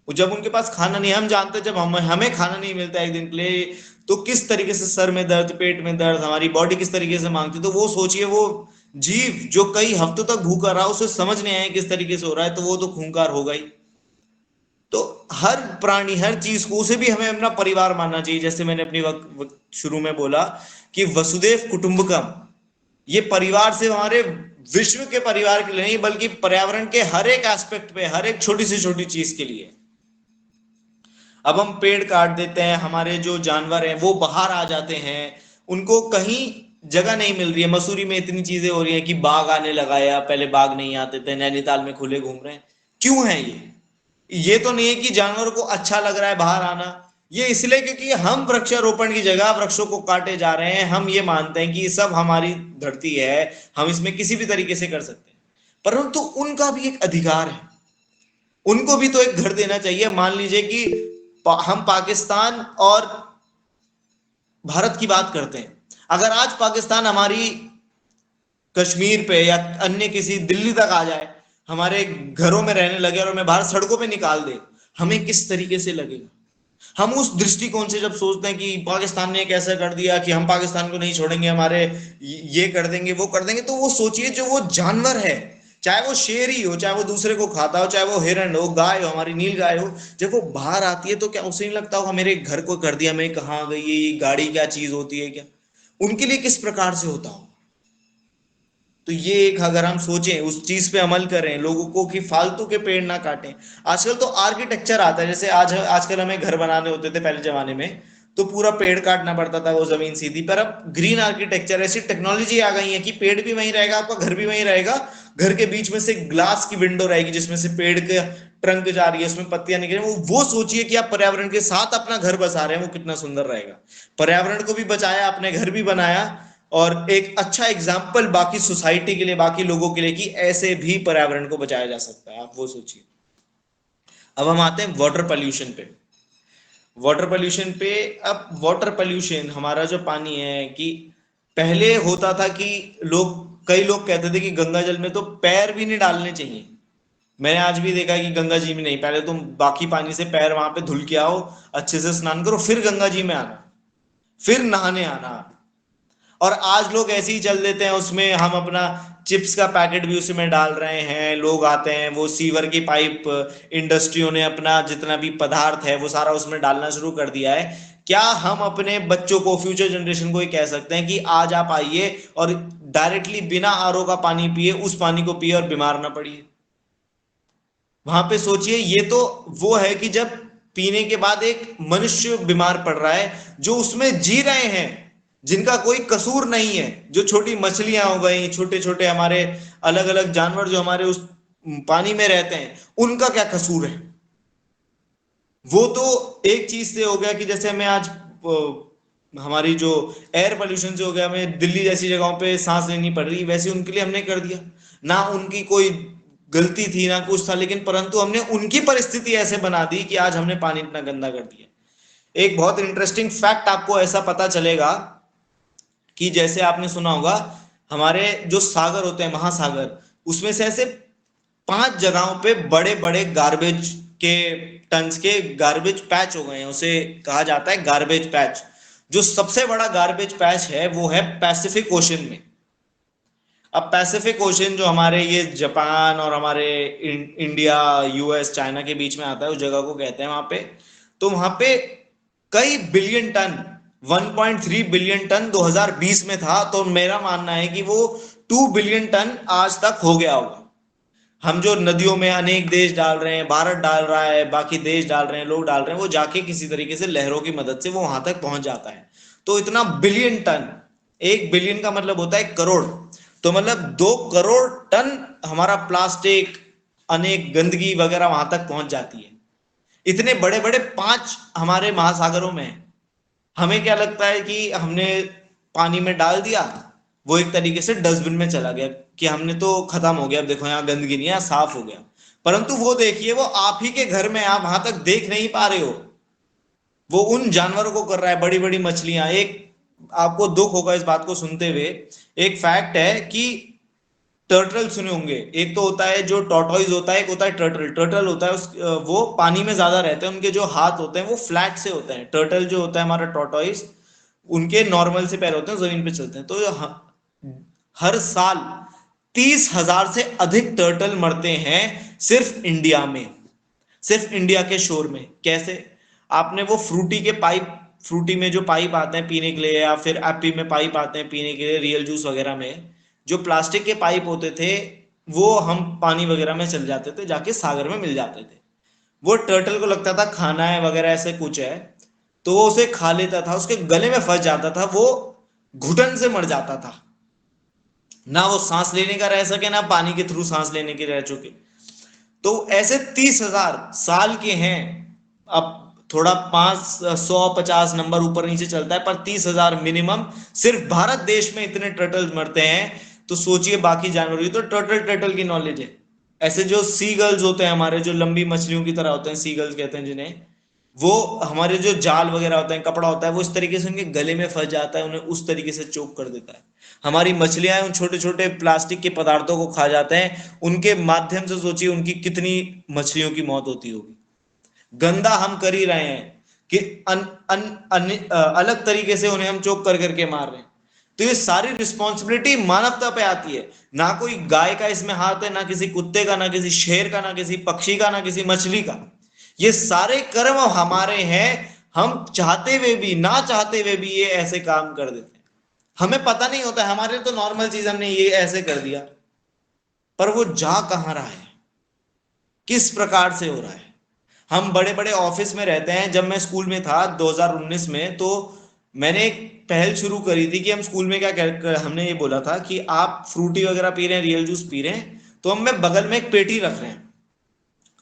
जब उनके पास खाना नहीं, हम जानते जब हमें खाना नहीं मिलता एक दिन के लिए तो किस तरीके से सर में दर्द, पेट में दर्द, हमारी बॉडी किस तरीके से मांगती। तो वो सोचिए, वो जीव जो कई हफ्तों तक भूखा रहा, उसे समझ नहीं आया किस तरीके से हो रहा है, तो वो तो खूंखार हो गई। तो हर प्राणी, हर चीज को, उसे भी हमें अपना परिवार मानना चाहिए। जैसे मैंने अपनी वक्त शुरू में बोला कि वसुदेव कुटुंबकम, ये परिवार से हमारे विश्व के परिवार के लिए नहीं, बल्कि पर्यावरण के हर एक एस्पेक्ट पे, हर एक छोटी से छोटी चीज के लिए। अब हम पेड़ काट देते हैं, हमारे जो जानवर हैं वो बाहर आ जाते हैं, उनको कहीं जगह नहीं मिल रही है। मसूरी में इतनी चीजें हो रही हैं कि बाघ आने लगा है, पहले बाघ नहीं आते थे, नैनीताल में खुले घूम रहे हैं। क्यों है ये तो नहीं है कि जानवरों को अच्छा लग रहा है बाहर आना, ये इसलिए क्योंकि हम वृक्षारोपण की जगह वृक्षों को काटे जा रहे हैं। हम ये मानते हैं कि ये सब हमारी धरती है, हम इसमें किसी भी तरीके से कर सकते हैं, परंतु उनका भी एक अधिकार है, उनको भी तो एक घर देना चाहिए। मान लीजिए कि हम पाकिस्तान और भारत की बात करते हैं, अगर आज पाकिस्तान हमारी कश्मीर पे या अन्य किसी दिल्ली तक आ जाए, हमारे घरों में रहने लगे और हमें बाहर सड़कों पे निकाल दे, हमें किस तरीके से लगेगा? हम उस दृष्टिकोण से जब सोचते हैं कि पाकिस्तान ने कैसा कर दिया कि हम पाकिस्तान को नहीं छोड़ेंगे, हमारे ये कर देंगे वो कर देंगे, तो वो सोचिए जो वो जानवर है, चाहे वो शेर ही हो, चाहे वो दूसरे को खाता हो, चाहे वो हिरण हो, गाय हो, हमारी नील गाय हो, जब वो बाहर आती है तो क्या उसे नहीं लगता होगा मेरे घर को कर दिया, मैं कहाँ गई, ये गाड़ी क्या चीज होती है क्या? उनके लिए किस प्रकार से होता हो? तो ये एक, अगर हम सोचें, उस चीज पे अमल करें लोगों को कि फालतू के पेड़ ना काटें। आजकल तो आर्किटेक्चर आता है, जैसे आजकल हमें घर बनाने होते थे पहले जमाने में, तो पूरा पेड़ काटना पड़ता था, वो जमीन सीधी। पर अब ग्रीन आर्किटेक्चर, ऐसी टेक्नोलॉजी आ गई है कि पेड़ भी वहीं रहेगा, आपका घर भी वहीं रहेगा, घर के बीच में से ग्लास की विंडो रहेगी जिसमें से पेड़ का ट्रंक जा रही है, उसमें पत्तियां निकल रही हैं। वो सोचिए कि आप पर्यावरण के साथ अपना घर बसा रहे हैं, वो कितना सुंदर रहेगा। पर्यावरण को भी बचाया, अपने घर भी बनाया, और एक अच्छा एग्जाम्पल बाकी सोसाइटी के लिए, बाकी लोगों के लिए, कि ऐसे भी पर्यावरण को बचाया जा सकता है। आप वो सोचिए। अब हम आते हैं वाटर पोल्यूशन पे। वाटर पोल्यूशन पे, अब वाटर पोल्यूशन, हमारा जो पानी है, कि पहले होता था कि कई लोग कहते थे कि गंगा जल में तो पैर भी नहीं डालने चाहिए। मैंने आज भी देखा कि गंगा जी में नहीं, पहले तुम बाकी पानी से पैर वहां पे धुल के आओ, अच्छे से स्नान करो, फिर गंगा जी में आना, फिर नहाने आना। और आज लोग ऐसे ही चल देते हैं, उसमें हम अपना चिप्स का पैकेट भी उसमें डाल रहे हैं। लोग आते हैं, वो सीवर की पाइप, इंडस्ट्रियों ने अपना जितना भी पदार्थ है वो सारा उसमें डालना शुरू कर दिया है। क्या हम अपने बच्चों को, फ्यूचर जनरेशन को ये कह सकते हैं कि आज आप आइए और डायरेक्टली बिना आरओ का पानी पिए, उस पानी को पिए और बीमार ना पड़िए? वहां पे सोचिए, ये तो वो है कि जब पीने के बाद एक मनुष्य बीमार पड़ रहा है, जो उसमें जी रहे हैं, जिनका कोई कसूर नहीं है, जो छोटी मछलियां हो गई, छोटे छोटे हमारे अलग अलग जानवर जो हमारे उस पानी में रहते हैं, उनका क्या कसूर है? वो तो एक चीज से हो गया कि जैसे हमें आज हमारी जो एयर पोल्यूशन से हो गया, हमें दिल्ली जैसी जगहों पे सांस लेनी पड़ रही, वैसे उनके लिए हमने कर दिया। ना उनकी कोई गलती थी ना कुछ था, लेकिन परंतु हमने उनकी परिस्थिति ऐसे बना दी कि आज हमने पानी इतना गंदा कर दिया। एक बहुत इंटरेस्टिंग फैक्ट आपको ऐसा पता चलेगा कि जैसे आपने सुना होगा, हमारे जो सागर होते हैं, महासागर, उसमें से ऐसे 5 जगहों पे बड़े बड़े गार्बेज के टन्स के गार्बेज पैच हो गए हैं, उसे कहा जाता है गार्बेज पैच। जो सबसे बड़ा गार्बेज पैच है वो है पैसिफिक ओशन में। अब पैसिफिक ओशन जो हमारे ये जापान और हमारे इंडिया, यूएस, चाइना के बीच में आता है, उस जगह को कहते हैं वहां पे, तो वहां पे कई बिलियन टन, 1.3 बिलियन टन 2020 में था, तो मेरा मानना है कि वो 2 बिलियन टन आज तक हो गया होगा। हम जो नदियों में अनेक देश डाल रहे हैं, भारत डाल रहा है, बाकी देश डाल रहे हैं, लोग डाल रहे हैं, वो जाके किसी तरीके से लहरों की मदद से वो वहां तक पहुंच जाता है। तो इतना बिलियन टन, 1 बिलियन का मतलब होता है करोड़, तो मतलब 2 करोड़ टन हमारा प्लास्टिक, अनेक गंदगी वगैरह वहां तक पहुंच जाती है। इतने बड़े बड़े 5 हमारे महासागरों में। हमें क्या लगता है कि हमने पानी में डाल दिया, वो एक तरीके से डस्टबिन में चला गया कि हमने तो खत्म हो गया, अब देखो यहाँ गंदगी नहीं है, साफ हो गया। परंतु वो देखिए, वो आप ही के घर में, आप वहां तक देख नहीं पा रहे हो, वो उन जानवरों को कर रहा है, बड़ी बड़ी मछलियां। एक आपको दुख होगा इस बात को सुनते हुए, एक फैक्ट है कि टर्टल सुने होंगे, एक तो होता है जो टॉर्टोइज होता है, एक होता है टर्टल। टर्टल होता है वो पानी में ज्यादा रहते हैं, उनके जो हाथ होते हैं वो फ्लैट से होते हैं। टर्टल जो होता है हमारा टॉर्टोइज, उनके नॉर्मल से पैर होते हैं, जमीन पे चलते हैं। तो हर साल 30,000 से अधिक टर्टल मरते हैं सिर्फ इंडिया में। सिर्फ इंडिया के शोर में। कैसे? आपने वो फ्रूटी में जो पाइप आते हैं पीने के लिए, या फिर एप्पी में पाइप आते हैं पीने के लिए, रियल जूस वगैरह में जो प्लास्टिक के पाइप होते थे, वो हम पानी वगैरह में चल जाते थे, जाके सागर में मिल जाते थे। वो टर्टल को लगता था खाना है वगैरह ऐसे कुछ है, तो वो उसे खा लेता था, उसके गले में फंस जाता था, वो घुटन से मर जाता था। ना वो सांस लेने का रह सके, ना पानी के थ्रू सांस लेने की रह चुके। तो ऐसे 30,000 साल के हैं। अब थोड़ा 550 नंबर ऊपर नीचे चलता है, पर 30,000 मिनिमम सिर्फ भारत देश में इतने टर्टल मरते हैं। तो सोचिए बाकी जानवर, तो टर्टल की नॉलेज है। ऐसे जो सी गर्ल्स होते हैं हमारे, जो लंबी मछलियों की तरह होते हैं, सी गर्ल्स कहते हैं जिन्हें, वो हमारे जो जाल वगैरह होते हैं, कपड़ा होता है, वो इस तरीके से उनके गले में फंस जाता है, उन्हें उस तरीके से चोक कर देता है। हमारी मछलियां उन छोटे छोटे प्लास्टिक के पदार्थों को खा जाते हैं, उनके माध्यम से सोचिए उनकी कितनी मछलियों की मौत होती होगी। गंदा हम कर ही रहे हैं कि अलग तरीके से उन्हें हम चोक कर करके मार रहे हैं। तो ये सारी रिस्पॉन्सिबिलिटी मानवता पे आती है। ना कोई गाय का इसमें हाथ है, ना किसी कुत्ते का, ना किसी शेर का, ना किसी पक्षी का, ना किसी मछली का। ये सारे कर्म हमारे हैं। हम चाहते हुए भी ना चाहते हुए भी ये ऐसे काम कर देते हैं। हमें पता नहीं होता, हमारे तो नॉर्मल चीज, हमने ये ऐसे कर दिया, पर वो जा कहां रहा है, किस प्रकार से हो रहा है। हम बड़े बड़े ऑफिस में रहते हैं। जब मैं स्कूल में था 2019 में, तो मैंने एक पहल शुरू करी थी कि हम स्कूल में हमने ये बोला था कि आप फ्रूटी वगैरह पी रहे हैं, रियल जूस पी रहे हैं, तो हम में बगल में एक पेटी रख रहे हैं,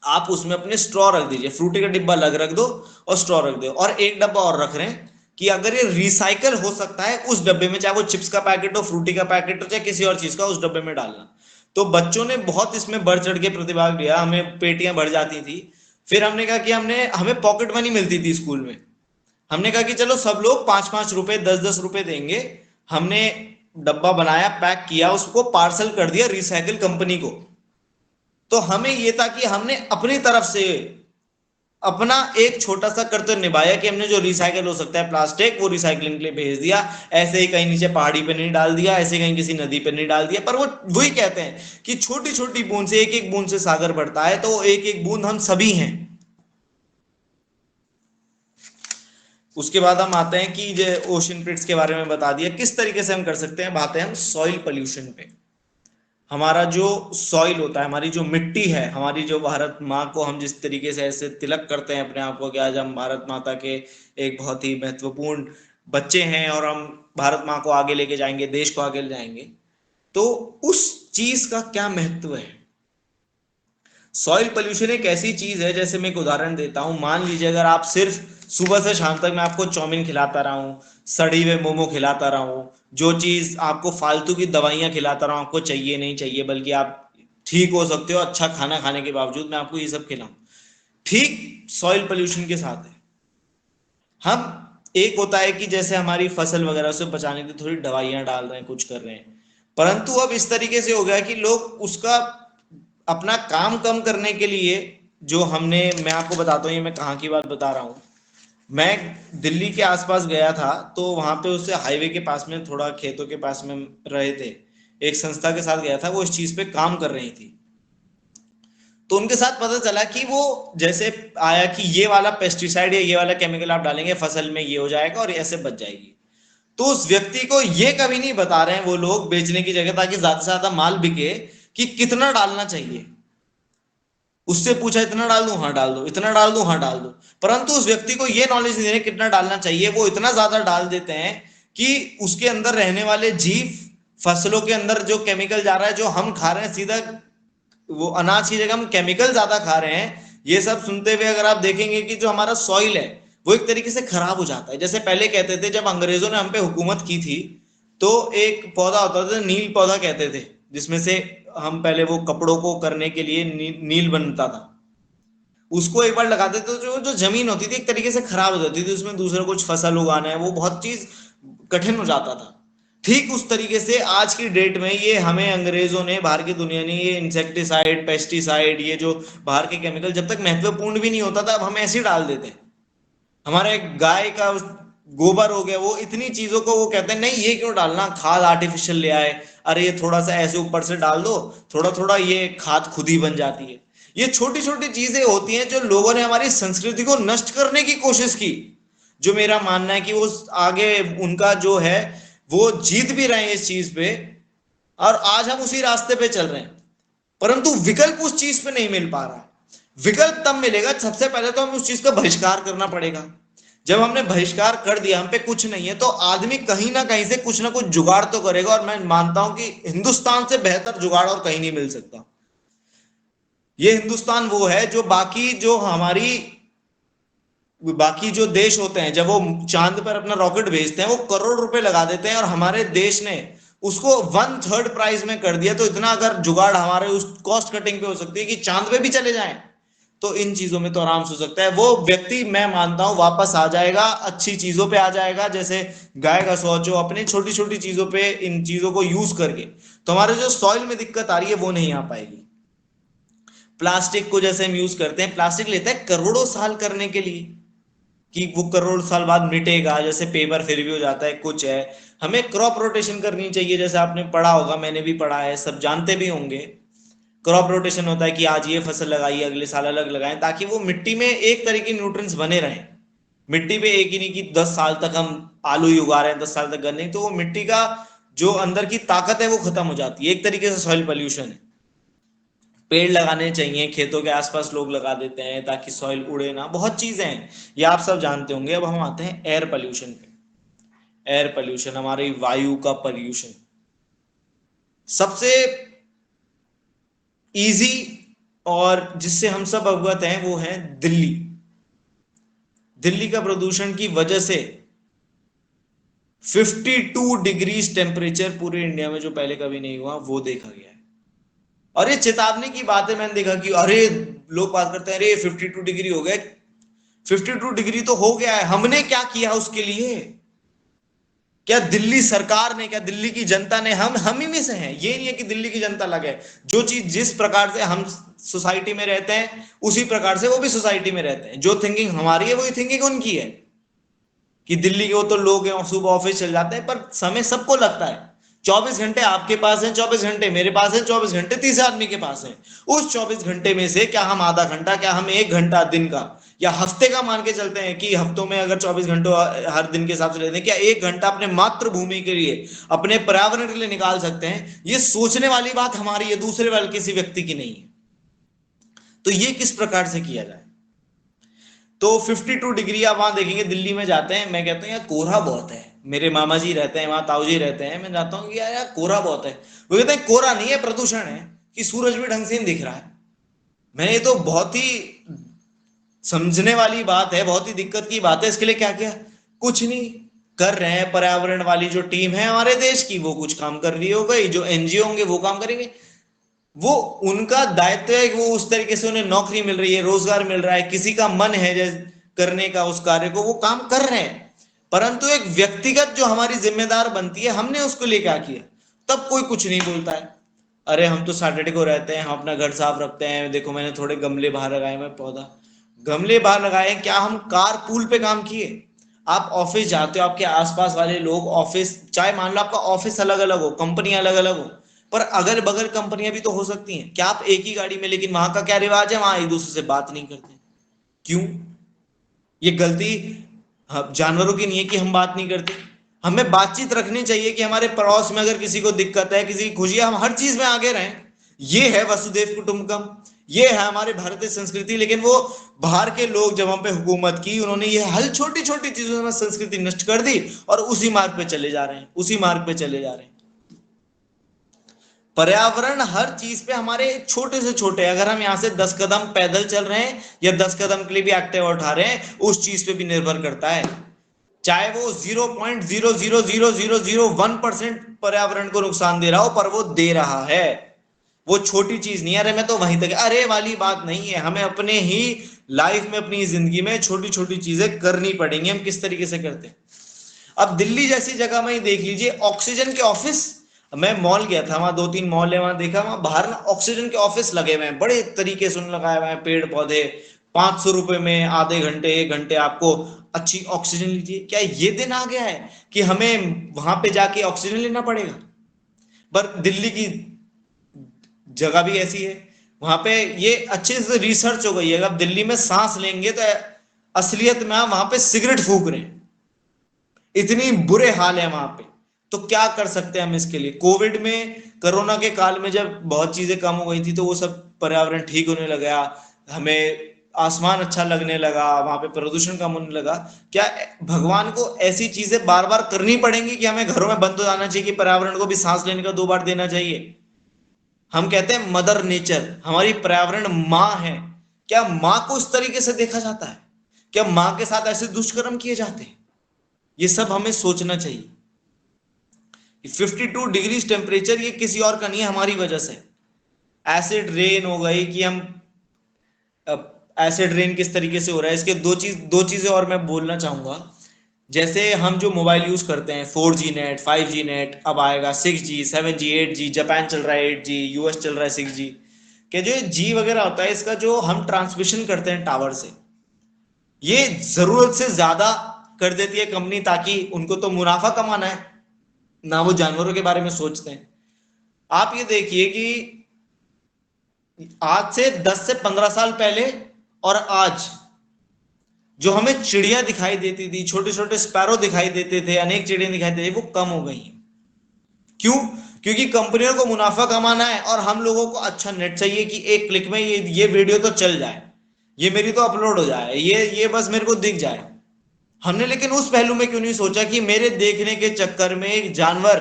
आप उसमें अपने स्ट्रॉ रख दीजिए, फ्रूटी का डिब्बा अलग रख दो और स्ट्रॉ रख दो, और एक डब्बा और रख रहे हैं कि अगर ये रिसाइकल हो सकता है उस डब्बे में, चाहे वो चिप्स का पैकेट हो, फ्रूटी का पैकेट हो, चाहे किसी और चीज का, उस डब्बे में डालना। तो बच्चों ने बहुत इसमें बढ़ चढ़ के प्रतिभाग लिया, हमें पेटियां भर जाती थी। फिर हमने कहा कि हमें पॉकेट मनी मिलती थी स्कूल में, हमने कहा कि चलो सब लोग 5-5 रुपए 10-10 रुपए देंगे। हमने डब्बा बनाया, पैक किया, उसको पार्सल कर दिया रिसाइकिल कंपनी को। तो हमें यह था कि हमने अपनी तरफ से अपना एक छोटा सा कर्तव्य निभाया कि हमने जो रिसाइकिल हो सकता है प्लास्टिक, वो रिसाइकलिंग के लिए भेज दिया। ऐसे ही कहीं नीचे पहाड़ी पे नहीं डाल दिया, ऐसे कहीं किसी नदी पे नहीं डाल दिया। पर वो वही कहते हैं कि छोटी छोटी बूंद से, एक एक बूंद से सागर बढ़ता है, तो एक एक बूंद हम सभी हैं। उसके बाद हम आते हैं कि जो ओशन प्रिट्स के बारे में बता दिया, किस तरीके से हम कर सकते हैं। बातें हम सॉइल पोल्यूशन पे। हमारा जो सॉइल होता है, हमारी जो मिट्टी है, हमारी जो भारत माँ को हम जिस तरीके से ऐसे तिलक करते हैं अपने आप को कि आज हम भारत माता के एक बहुत ही महत्वपूर्ण बच्चे हैं और हम भारत माँ को आगे लेके जाएंगे, देश को आगे ले जाएंगे, तो उस चीज का क्या महत्व है। सॉइल पोल्यूशन एक ऐसी चीज है, जैसे मैं एक उदाहरण देता हूं। मान लीजिए अगर आप सिर्फ सुबह से शाम तक मैं आपको चाउमीन खिलाता रहा हूं, सड़ी हुए मोमो खिलाता रहा हूं, जो चीज आपको फालतू की दवाइयां खिलाता रहा हूं, आपको चाहिए नहीं चाहिए, बल्कि आप ठीक हो सकते हो अच्छा खाना खाने के बावजूद, मैं आपको ये सब खिलाऊं, ठीक सॉइल पोल्यूशन के साथ है। हम एक होता है कि जैसे हमारी फसल वगैरह से बचाने के लिए थोड़ी दवाइयां डाल रहे हैं, कुछ कर रहे हैं, परंतु अब इस तरीके से हो गया कि लोग उसका अपना काम कम करने के लिए, जो मैं आपको बताता हूँ, ये मैं कहाँ की बात बता रहा हूँ। मैं दिल्ली के आसपास गया था, तो वहां पे उससे हाईवे के पास में, थोड़ा खेतों के पास में रहे थे, एक संस्था के साथ गया था, वो इस चीज पे काम कर रही थी। तो उनके साथ पता चला कि वो जैसे आया कि ये वाला पेस्टिसाइड या ये वाला केमिकल आप डालेंगे फसल में, ये हो जाएगा और ऐसे बच जाएगी। तो उस व्यक्ति को ये कभी नहीं बता रहे हैं वो लोग बेचने की जगह, ताकि ज्यादा से ज्यादा माल बिके, कि कितना डालना चाहिए। उससे पूछा इतना डाल दूं, हाँ डाल दो, इतना डाल दूं, हाँ डाल दो, परंतु उस व्यक्ति को ये नॉलेज नहीं दे रहे कितना डालना चाहिए। वो इतना ज्यादा डाल देते हैं कि उसके अंदर रहने वाले जीव, फसलों के अंदर जो केमिकल जा रहा है, जो हम खा रहे हैं सीधा, वो अनाज की जगह हम केमिकल ज्यादा खा रहे हैं। ये सब सुनते हुए अगर आप देखेंगे कि जो हमारा सॉइल है वो एक तरीके से खराब हो जाता है। जैसे पहले कहते थे, जब अंग्रेजों ने हम पे हुकूमत की थी, तो एक पौधा होता था, नील पौधा कहते थे, जिसमें से हम पहले वो कपड़ों को करने के लिए नील बनता था, उसको एक बार लगाते थे तो जो जमीन होती थी एक तरीके से खराब हो जाती थी, उसमें दूसरा कुछ फसल उगाना है, वो बहुत चीज कठिन हो जाता था। ठीक उस तरीके से आज की डेट में ये हमें अंग्रेजों ने, बाहर की दुनिया ने, ये इंसेक्टिसाइड, पेस्टिसाइड, ये जो बाहर के केमिकल जब तक महत्वपूर्ण भी नहीं होता था, अब हम ऐसे ही डाल देते हैं। हमारा एक गाय का गोबर हो गया, वो इतनी चीजों को वो कहते हैं नहीं ये क्यों डालना, खाद आर्टिफिशियल ले आए, अरे ये थोड़ा सा ऐसे ऊपर से डाल दो, थोड़ा थोड़ा ये खाद खुद ही बन जाती है। ये छोटी छोटी चीजें होती हैं जो लोगों ने हमारी संस्कृति को नष्ट करने की कोशिश की। जो मेरा मानना है कि वो आगे उनका जो है वो जीत भी रहे हैं इस चीज पे, और आज हम उसी रास्ते पे चल रहे हैं, परंतु विकल्प उस चीज पे नहीं मिल पा रहा है। विकल्प तब मिलेगा, सबसे पहले तो हमें उस चीज का बहिष्कार करना पड़ेगा। जब हमने बहिष्कार कर दिया, हम पे कुछ नहीं है, तो आदमी कहीं ना कहीं से कुछ ना कुछ जुगाड़ तो करेगा, और मैं मानता हूं कि हिंदुस्तान से बेहतर जुगाड़ और कहीं नहीं मिल सकता। ये हिंदुस्तान वो है जो बाकी जो देश होते हैं, जब वो चांद पर अपना रॉकेट भेजते हैं, वो करोड़ रुपए लगा देते हैं, और हमारे देश ने उसको 1/3 प्राइस में कर दिया। तो इतना अगर जुगाड़ हमारे उस कॉस्ट कटिंग पे हो सकती है कि चांद पे भी चले जाएं, तो इन चीजों में तो आराम से हो सकता है। वो व्यक्ति, मैं मानता हूं, वापस आ जाएगा, अच्छी चीजों पे आ जाएगा, जैसे गाय का शौच, अपनी छोटी छोटी चीजों पे इन चीजों को यूज करके, तो हमारे जो सॉइल में दिक्कत आ रही है वो नहीं आ पाएगी। प्लास्टिक को जैसे हम यूज करते हैं, प्लास्टिक लेता है करोड़ों साल करने के लिए, कि वो करोड़ साल बाद मिटेगा, जैसे पेपर फिर भी हो जाता है, कुछ है। हमें क्रॉप रोटेशन करनी चाहिए, जैसे आपने पढ़ा होगा, मैंने भी पढ़ा है, सब जानते भी होंगे। क्रॉप रोटेशन होता है कि आज ये फसल लगाइए, अगले साल अलग लगाएं, ताकि वो मिट्टी में एक तरह के न्यूट्रिएंट्स बने रहें। मिट्टी पे एक ही नहीं कि 10 साल तक हम आलू ही उगा रहे हैं, 10 साल तक गन्ने, तो वो मिट्टी का जो अंदर की ताकत है वो खत्म हो जाती है। एक तरीके से सॉइल पोल्यूशन है। पेड़ लगाने चाहिए, खेतों के आसपास लोग लगा देते हैं ताकि सॉइल उड़े ना, बहुत चीजें हैं, ये आप सब जानते होंगे। अब हम आते हैं एयर पोल्यूशन पे। एयर पोल्यूशन, हमारी वायु का पोल्यूशन। सबसे इजी और जिससे हम सब अवगत हैं वो है दिल्ली। दिल्ली का प्रदूषण की वजह से 52 डिग्रीज टेम्परेचर पूरे इंडिया में, जो पहले कभी नहीं हुआ, वो देखा गया है। और ये चेतावनी की बात है। मैंने देखा कि अरे लोग बात करते हैं, अरे 52 डिग्री हो गए। 52 डिग्री तो हो गया है, हमने क्या किया उसके लिए? क्या दिल्ली सरकार ने, क्या दिल्ली की जनता ने? हम ही में से हैं। ये नहीं है कि दिल्ली की जनता अलग है। जो चीज जिस प्रकार से हम सोसाइटी में रहते हैं, उसी प्रकार से वो भी सोसाइटी में रहते हैं। जो थिंकिंग हमारी है वही थिंकिंग उनकी है। कि दिल्ली के वो तो लोग हैं, सुबह ऑफिस चल जाते हैं, पर समय सबको लगता है। 24 घंटे आपके पास हैं, 24 घंटे मेरे पास हैं, 24 घंटे तीसरे आदमी के पास हैं। उस 24 घंटे में से क्या हम आधा घंटा, क्या हम 1 घंटा दिन का या हफ्ते का मान के चलते हैं कि हफ्तों में अगर 24 घंटों हर दिन के हिसाब से लेते हैं, क्या 1 घंटा अपने मातृभूमि के लिए, अपने पर्यावरण के लिए निकाल सकते हैं? ये सोचने वाली बात हमारी है, दूसरे वाले किसी व्यक्ति की नहीं है। तो ये किस प्रकार से किया जाए? तो 52 डिग्री आप वहां देखेंगे, दिल्ली में जाते हैं, मैं कहता हूँ यार कोहरा बहुत है। मेरे मामा जी रहते हैं वहां, ताऊ जी रहते हैं, मैं जाता हूँ कि यार कोहरा बहुत है। वो कहते हैं कोहरा नहीं है, प्रदूषण है, कि सूरज भी ढंग से नहीं दिख रहा है। मैंने, ये तो बहुत ही समझने वाली बात है, बहुत ही दिक्कत की बात है। इसके लिए क्या किया? कुछ नहीं कर रहे हैं। पर्यावरण वाली जो टीम है हमारे देश की, वो कुछ काम कर रही हो गई, जो एनजीओ होंगे वो काम करेंगे। वो उनका दायित्व है कि वो उस तरीके से उन्हें नौकरी मिल रही है, रोजगार मिल रहा है, किसी का मन है करने का उस कार्य को, वो काम कर रहे हैं। परंतु एक व्यक्तिगत जो हमारी जिम्मेदार बनती है, हमने उसको लिए क्या किया? तब कोई कुछ नहीं बोलता है। अरे हम तो सैटरडे को रहते हैं, हम अपना घर साफ रखते हैं, देखो मैंने थोड़े गमले बाहर लगाए, मैं पौधा गमले बाहर लगाए। क्या हम कार पूल पे काम किए? आप ऑफिस जाते हो, आपके आसपास वाले लोग ऑफिस, चाहे मान लो आपका ऑफिस अलग अलग हो, कंपनी अलग अलग हो, पर अगल बगल कंपनियां भी तो हो सकती हैं। क्या आप एक ही गाड़ी में, लेकिन वहां का क्या रिवाज है, वहां एक दूसरे से बात नहीं करते? क्यों? ये गलती जानवरों की नहीं है कि हम बात नहीं करते। हमें बातचीत रखनी चाहिए कि हमारे पड़ोस में अगर किसी को दिक्कत है, किसी की खुशी है, हम हर चीज में आगे रहें। ये है वसुधैव कुटुंबकम, ये है हमारे भारतीय संस्कृति। लेकिन वो बाहर के लोग जब हम पे हुकूमत की, उन्होंने ये हल छोटी छोटी चीजों में संस्कृति नष्ट कर दी, और उसी मार्ग पे चले जा रहे हैं, उसी मार्ग पे चले जा रहे हैं। पर्यावरण हर चीज पे हमारे छोटे से छोटे, अगर हम यहाँ से 10 कदम पैदल चल रहे हैं या 10 कदम के लिए भी एक्टिवा उठा रहे हैं, उस चीज पे भी निर्भर करता है। चाहे वो 0.0000001% पर्यावरण को नुकसान दे रहा हो, पर वो दे रहा है। वो छोटी चीज नहीं है, अरे मैं तो वहीं तक, अरे वाली बात नहीं है। हमें अपने ही लाइफ में, अपनी जिंदगी में छोटी छोटी चीजें करनी पड़ेंगी। हम किस तरीके से करते हैं? अब दिल्ली जैसी जगह में ही देख लीजिए, ऑक्सीजन के ऑफिस। मैं मॉल गया था, वहां 2-3 मॉल है, वहां देखा, वहां बाहर ना ऑक्सीजन के ऑफिस लगे हुए हैं, बड़े तरीके से लगाए हुए हैं, पेड़ पौधे। 500 रुपए में आधे घंटे 1 घंटे आपको अच्छी ऑक्सीजन लीजिए। क्या ये दिन आ गया है कि हमें वहां पे जाके ऑक्सीजन लेना पड़ेगा? पर दिल्ली की जगह भी ऐसी है, वहां पे ये अच्छे से रिसर्च हो गई है। अब दिल्ली में सांस लेंगे तो असलियत में वहां पे सिगरेट फूक रहे हैं, इतनी बुरे हाल है वहां पे। तो क्या कर सकते हैं हम इसके लिए? कोविड में, कोरोना के काल में जब बहुत चीजें कम हो गई थी तो वो सब पर्यावरण ठीक होने लगा, हमें आसमान अच्छा लगने लगा, वहां पे प्रदूषण कम होने लगा। क्या भगवान को ऐसी चीजें बार बार करनी पड़ेंगी कि हमें घरों में बंद हो जाना चाहिए कि पर्यावरण को भी सांस लेने का 2 बार देना चाहिए? हम कहते हैं मदर नेचर, हमारी पर्यावरण माँ है। क्या माँ को इस तरीके से देखा जाता है? क्या माँ के साथ ऐसे दुष्कर्म किए जाते हैं? ये सब हमें सोचना चाहिए। 52 डिग्री टेम्परेचर ये किसी और का नहीं है, हमारी वजह से। एसिड रेन हो गई कि हम एसिड रेन किस तरीके से हो रहा है, इसके दो चीजें और मैं बोलना चाहूंगा। जैसे हम जो मोबाइल यूज करते हैं, 4G नेट, 5G नेट, अब आएगा 6G, 7G, 8G, जापान चल रहा है 8G, यूएस चल रहा है 6G, कि जो जी वगैरह होता है, इसका जो हम ट्रांसमिशन करते हैं टावर से, ये जरूरत से ज्यादा कर देती है कंपनी, ताकि उनको तो मुनाफा कमाना है, ना वो जानवरों के बारे में सोचते हैं। आप ये देखिए कि आज से 10 से 15 साल पहले और आज जो हमें चिड़िया दिखाई देती थी, छोटे छोटे स्पैरो दिखाई देते थे, अनेक चिड़िया दिखाई देती थी, वो कम हो गई हैं। क्यों? क्योंकि कंपनियों को मुनाफा कमाना है और हम लोगों को अच्छा नेट चाहिए कि एक क्लिक में ये वीडियो तो चल जाए, ये मेरी तो अपलोड हो जाए, ये बस मेरे को दिख जाए। हमने लेकिन उस पहलू में क्यों नहीं सोचा कि मेरे देखने के चक्कर में एक जानवर,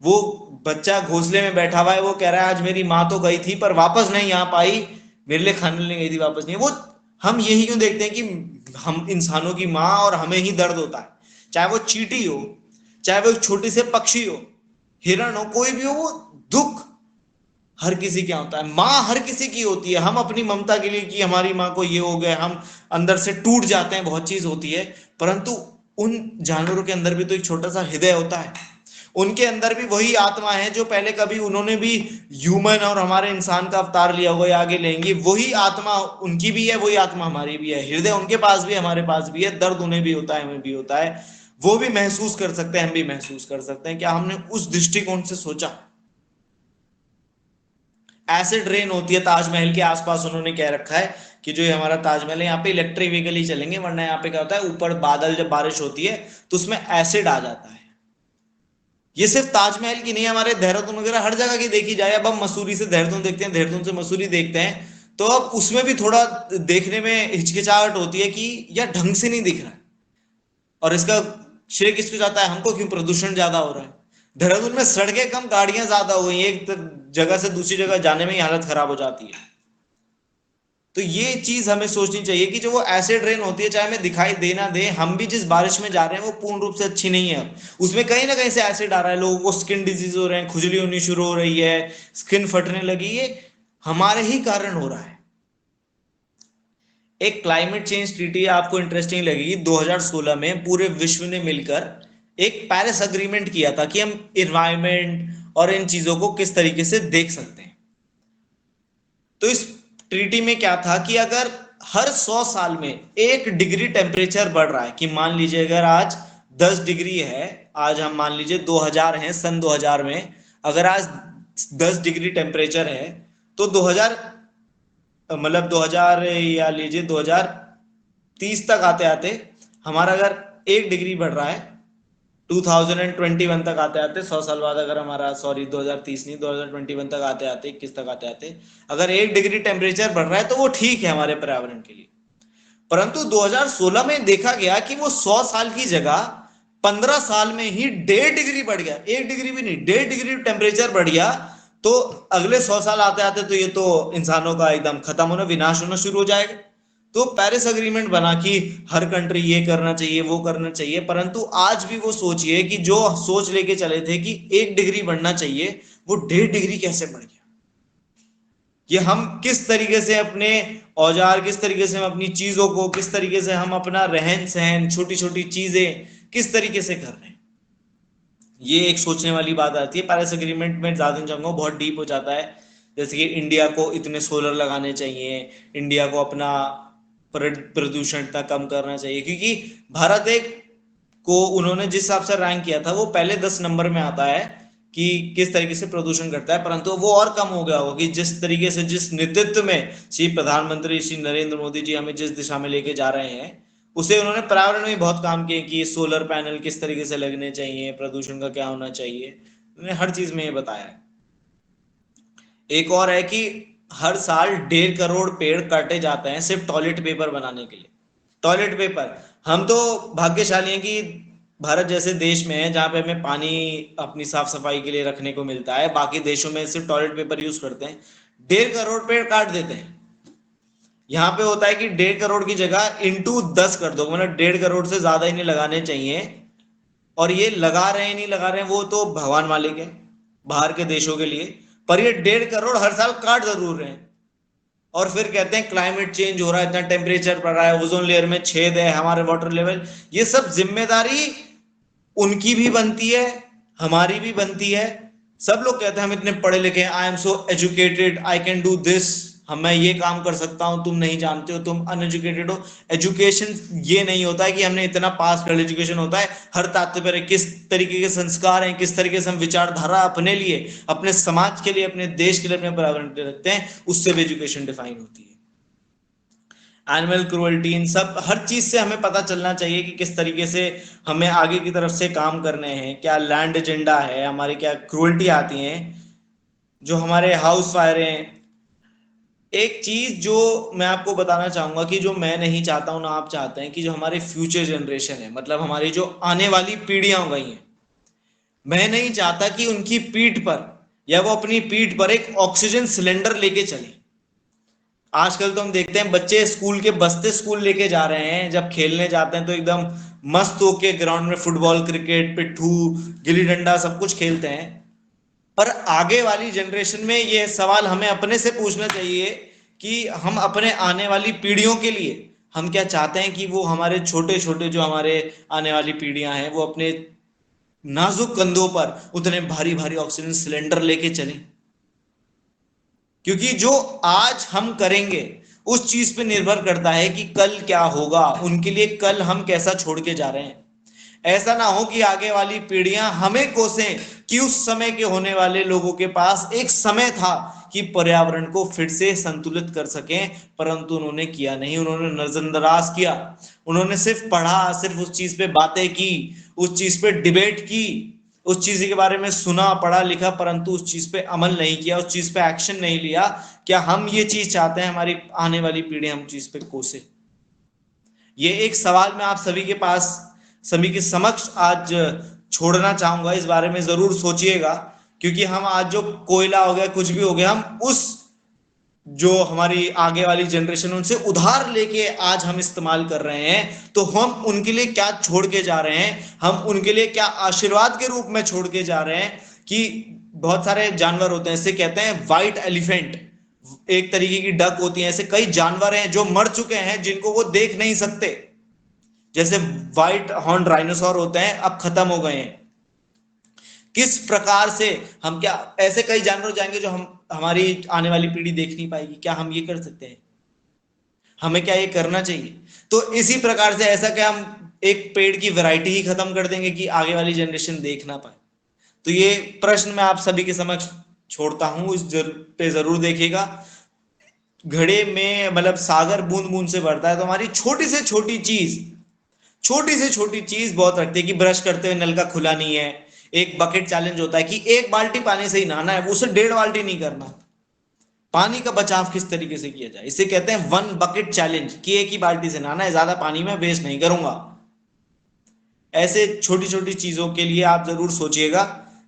वो बच्चा घोंसले में बैठा हुआ है, वो कह रहा है आज मेरी माँ तो गई थी पर वापस नहीं आ पाई, मेरे लिए खाने लेने गई थी वापस नहीं। वो हम यही क्यों देखते हैं कि हम इंसानों की माँ और हमें ही दर्द होता है, चाहे वो चींटी हो, चाहे वो एक छोटी से पक्षी हो, हिरण हो, कोई भी हो, वो दुख हर किसी क्या होता है। माँ हर किसी की होती है। हम अपनी ममता के लिए कि हमारी माँ को ये हो गया, हम अंदर से टूट जाते हैं, बहुत चीज होती है, परंतु उन जानवरों के अंदर भी तो एक छोटा सा हृदय होता है। उनके अंदर भी वही आत्मा है जो पहले कभी उन्होंने भी ह्यूमन और हमारे इंसान का अवतार लिया हुआ है, आगे लेंगे। वही आत्मा उनकी भी है, वही आत्मा हमारी भी है। हृदय उनके पास भी, हमारे पास भी है। दर्द उन्हें भी होता है, हमें भी होता है। वो भी महसूस कर सकते हैं, हम भी महसूस कर सकते हैं। क्या हमने उस दृष्टिकोण से सोचा? एसिड रेन होती है ताजमहल के आसपास, उन्होंने कह रखा है कि जो ये हमारा ताजमहल है, यहाँ पे इलेक्ट्रिक व्हीकल ही चलेंगे, वरना यहाँ पे क्या होता है, ऊपर बादल जब बारिश होती है तो उसमें एसिड आ जाता है। ये सिर्फ ताजमहल की नहीं, हमारे देहरादून वगैरह हर जगह की देखी जाए। अब हम मसूरी से देहरादून देखते हैं, देहरादून से मसूरी देखते हैं, तो अब उसमें भी थोड़ा देखने में हिचकिचाहट होती है कि यह ढंग से नहीं दिख रहा है। और इसका श्रेय किसको जाता है? हमको, क्यों? प्रदूषण ज्यादा हो रहा है। देहरादून में सड़कें कम, गाड़ियां ज्यादा हो गई, एक जगह से दूसरी जगह जाने में ही हालत खराब हो जाती है। तो ये चीज हमें सोचनी चाहिए कि जो वो एसिड रेन होती है, चाहे हमें दिखाई दे ना दे, हम भी जिस बारिश में जा रहे हैं वो पूर्ण रूप से अच्छी नहीं है। उसमें कहीं ना कहीं से एसिड आ रहा है, लोगों को स्किन डिजीज हो रहे हैं, खुजली होनी शुरू हो रही है, स्किन फटने लगी, ये हमारे ही कारण हो रहा है। एक क्लाइमेट चेंज ट्रीटी आपको इंटरेस्टिंग लगेगी, 2016 में पूरे विश्व ने मिलकर एक पेरिस अग्रीमेंट किया था कि हम इन्वायरमेंट और इन चीजों को किस तरीके से देख सकते हैं। तो इस ट्रीटी में क्या था कि अगर हर 100 साल में 1 डिग्री टेम्परेचर बढ़ रहा है, कि मान लीजिए अगर आज 10 डिग्री है, आज हम मान लीजिए 2000 है, सन 2000 में अगर आज 10 डिग्री टेम्परेचर है, तो 2000 मतलब 2000 या लीजिए 2030 तक आते आते हमारा अगर 1 डिग्री बढ़ रहा है, 2021 तक आते आते, 100 साल बाद अगर हमारा, सॉरी 2030 नहीं, 2021 तक आते आते, 21 तक आते आते अगर 1 डिग्री टेम्परेचर बढ़ रहा है, तो वो ठीक है हमारे पर्यावरण के लिए। परंतु 2016 में देखा गया कि वो 100 साल की जगह 15 साल में ही 1.5 डिग्री बढ़ गया। 1 डिग्री भी नहीं, 1.5 डिग्री टेम्परेचर बढ़ गया। तो अगले 100 साल आते आते तो ये तो इंसानों का एकदम खत्म होना, विनाश होना शुरू हो जाएगा। तो पेरिस अग्रीमेंट बना कि हर कंट्री ये करना चाहिए, वो करना चाहिए, परंतु आज भी वो सोचिए कि जो सोच लेके चले थे कि 1 डिग्री बढ़ना चाहिए, वो 1.5 डिग्री कैसे बढ़ गया। ये हम किस तरीके से अपने औजार, किस तरीके से हम अपनी चीजों को, किस तरीके से हम अपना रहन सहन, छोटी छोटी चीजें किस तरीके से कर रहे हैं, ये एक सोचने वाली बात आती है। पेरिस एग्रीमेंट में ज्यादा नहीं जाऊंगा, बहुत डीप हो जाता है। जैसे कि इंडिया को इतने सोलर लगाने चाहिए, इंडिया को अपना प्रदूषण इतना कम करना चाहिए, क्योंकि भारत एक को उन्होंने जिस हिसाब से रैंक किया था, वो पहले 10 नंबर में आता है कि किस तरीके से प्रदूषण करता है, परंतु वो और कम हो गया होगा कि जिस तरीके से, जिस नेतृत्व में श्री प्रधानमंत्री श्री नरेंद्र मोदी जी हमें जिस दिशा में लेके जा रहे हैं, उसे उन्होंने पर्यावरण में बहुत काम किए कि सोलर पैनल किस तरीके से लगने चाहिए, प्रदूषण का क्या होना चाहिए, उन्होंने हर चीज में ये बताया है। एक और है कि हर साल 1.5 करोड़ पेड़ काटे जाते हैं सिर्फ टॉयलेट पेपर बनाने के लिए। टॉयलेट पेपर, हम तो भाग्यशाली हैं कि भारत जैसे देश में है जहां पे हमें पानी अपनी साफ सफाई के लिए रखने को मिलता है। बाकी देशों में सिर्फ टॉयलेट पेपर यूज करते हैं, 1.5 करोड़ पेड़ काट देते हैं। यहाँ पे होता है कि 1.5 करोड़ की जगह इंटू 10 कर दो, मतलब 1.5 करोड़ से ज्यादा ही नहीं लगाने चाहिए। और ये लगा रहे हैं नहीं लगा रहे हैं वो तो भगवान मालिक है बाहर के देशों के लिए, पर ये 1.5 करोड़ हर साल काट जरूर रहे हैं। और फिर कहते हैं क्लाइमेट चेंज हो रहा है, इतना टेम्परेचर बढ़ रहा है, ओजोन लेयर में छेद है, हमारे वाटर लेवल, ये सब जिम्मेदारी उनकी भी बनती है, हमारी भी बनती है। सब लोग कहते हैं हम इतने पढ़े लिखे हैं, I am so educated, I can do this, मैं ये काम कर सकता हूं, तुम नहीं जानते हो, तुम अनएजुकेटेड हो। एजुकेशन ये नहीं होता है कि हमने इतना पास कर, एजुकेशन होता है हर तात्पर्य किस तरीके के संस्कार हैं, किस तरीके से हम विचारधारा अपने लिए, अपने समाज के लिए, अपने देश के लिए, अपने पर्यावरण के लिए रखते हैं, उससे भी एजुकेशन डिफाइन होती है। एनिमल क्रुएल्टी, इन सब हर चीज से हमें पता चलना चाहिए कि किस तरीके से हमें आगे की तरफ से काम करने हैं, क्या लैंड एजेंडा है हमारे, क्या क्रुएल्टी आती हैं, जो हमारे हाउस फायर हैं। एक चीज जो मैं आपको बताना चाहूंगा कि जो मैं नहीं चाहता हूं ना आप चाहते हैं, कि जो हमारे फ्यूचर जनरेशन है, मतलब हमारी जो आने वाली पीढ़ियां हो गई हैं, मैं नहीं चाहता कि उनकी पीठ पर या वो अपनी पीठ पर एक ऑक्सीजन सिलेंडर लेके चले। आजकल तो हम देखते हैं बच्चे स्कूल के बस्ते स्कूल लेके जा रहे हैं, जब खेलने जाते हैं तो एकदम मस्त होके ग्राउंड में फुटबॉल, क्रिकेट, पिट्ठू, गिल्ली डंडा सब कुछ खेलते हैं। पर आगे वाली जनरेशन में ये सवाल हमें अपने से पूछना चाहिए कि हम अपने आने वाली पीढ़ियों के लिए हम क्या चाहते हैं, कि वो हमारे छोटे छोटे जो हमारे आने वाली पीढ़ियां हैं वो अपने नाजुक कंधों पर उतने भारी भारी ऑक्सीजन सिलेंडर लेके चलें। क्योंकि जो आज हम करेंगे उस चीज पे निर्भर करता है कि कल क्या होगा, उनके लिए कल हम कैसा छोड़ के जा रहे हैं। ऐसा ना हो कि आगे वाली पीढ़ियां हमें कोसें कि उस समय के होने वाले लोगों के पास एक समय था कि पर्यावरण को फिर से संतुलित कर सकें, परंतु उन्होंने किया नहीं, उन्होंने नजरअंदाज किया। उन्होंने सिर्फ पढ़ा, सिर्फ उस चीज पे बातें की, उस चीज पे डिबेट की, उस चीज के बारे में सुना, पढ़ा, लिखा, परंतु उस चीज पे अमल नहीं किया, उस चीज पे एक्शन नहीं लिया। क्या हम ये चीज चाहते हैं हमारी आने वाली पीढ़ी हम चीज पे कोसे? ये एक सवाल मैं आप सभी के पास, सभी के समक्ष आज छोड़ना चाहूंगा। इस बारे में जरूर सोचिएगा, क्योंकि हम आज जो कोयला हो गया, कुछ भी हो गया, हम उस जो हमारी आगे वाली जनरेशन उनसे उधार लेके आज हम इस्तेमाल कर रहे हैं, तो हम उनके लिए क्या छोड़ के जा रहे हैं, हम उनके लिए क्या आशीर्वाद के रूप में छोड़ के जा रहे हैं। कि बहुत सारे जानवर होते हैं, इसे कहते हैं व्हाइट एलिफेंट, एक तरीके की डक होती है, ऐसे कई जानवर हैं जो मर चुके हैं, जिनको वो देख नहीं सकते। जैसे व्हाइट हॉर्न राइनोसोर होते हैं, अब खत्म हो गए हैं। किस प्रकार से हम, क्या ऐसे कई जानवर जाएंगे जो हम, हमारी आने वाली पीढ़ी देख नहीं पाएगी? क्या हम ये कर सकते हैं? हमें क्या ये करना चाहिए? तो इसी प्रकार से ऐसा क्या हम एक पेड़ की वैरायटी ही खत्म कर देंगे कि आगे वाली जनरेशन देख ना पाए? तो ये प्रश्न मैं आप सभी के समक्ष छोड़ता हूं, इस पे जरूर देखिएगा। घड़े में, मतलब सागर बूंद बूंद से भरता है, तो हमारी छोटी से छोटी चीज, छोटी से छोटी चीज बहुत रखती है कि ब्रश करते हुए नल का खुला नहीं है। एक बकेट चैलेंज होता है कि 1 बाल्टी पानी से ही नहाना है, उसे 1.5 बाल्टी नहीं करना। पानी का बचाव किस तरीके से किया जाए, इसे कहते हैं 1 बकेट चैलेंज, कि 1 ही बाल्टी से नहाना है, ज्यादा पानी में वेस्ट नहीं करूंगा। ऐसे छोटी छोटी चीजों के लिए आप जरूर सोचिएगा।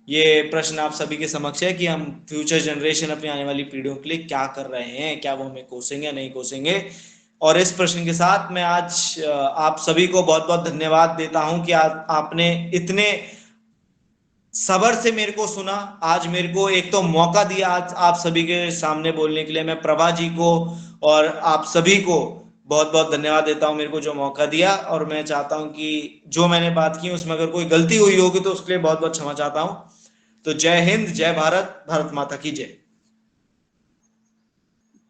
ये प्रश्न आप सभी के समक्ष है कि हम फ्यूचर जनरेशन, अपनी आने वाली पीढ़ियों के लिए क्या कर रहे हैं, क्या वो हमें कोसेंगे या नहीं कोसेंगे। और इस प्रश्न के साथ मैं आज आप सभी को बहुत बहुत धन्यवाद देता हूं कि आपने इतने सब्र से मेरे को सुना। आज मेरे को एक तो मौका दिया आज आप सभी के सामने बोलने के लिए। मैं प्रभा जी को और आप सभी को बहुत बहुत धन्यवाद देता हूं, मेरे को जो मौका दिया। और मैं चाहता हूं कि जो मैंने बात की उसमें अगर कोई गलती हुई होगी तो उसके लिए बहुत बहुत क्षमा चाहता हूं। तो जय हिंद, जय भारत, भारत माता की जय।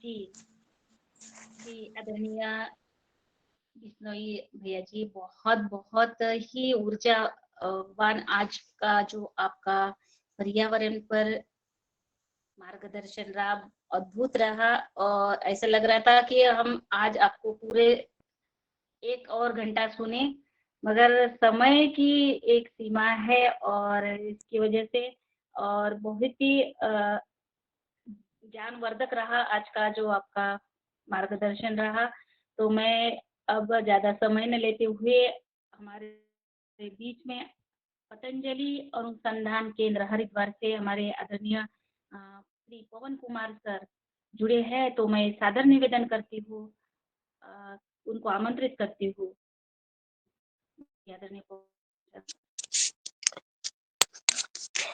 जी जी, आदरणीय बिश्नोई भैया जी, बहुत बहुत ही ऊर्जावान आज का जो आपका पर्यावरण पर मार्गदर्शन रहा, अद्भुत रहा और ऐसा लग रहा था कि हम आज आपको पूरे 1 और घंटा सुने, मगर समय की एक सीमा है और इसकी वजह से और बहुत ही ज्ञानवर्धक रहा आज का जो आपका मार्गदर्शन रहा। तो मैं अब ज़्यादा समय न लेते हुए हमारे बीच में पतंजलि अनुसंधान केंद्र हरिद्वार से हमारे आदरणीय श्री पवन कुमार सर जुड़े हैं, तो मैं सादर निवेदन करती हूँ, अ, उनको आमंत्रित करती हूँ। आदरणीय पवन सर।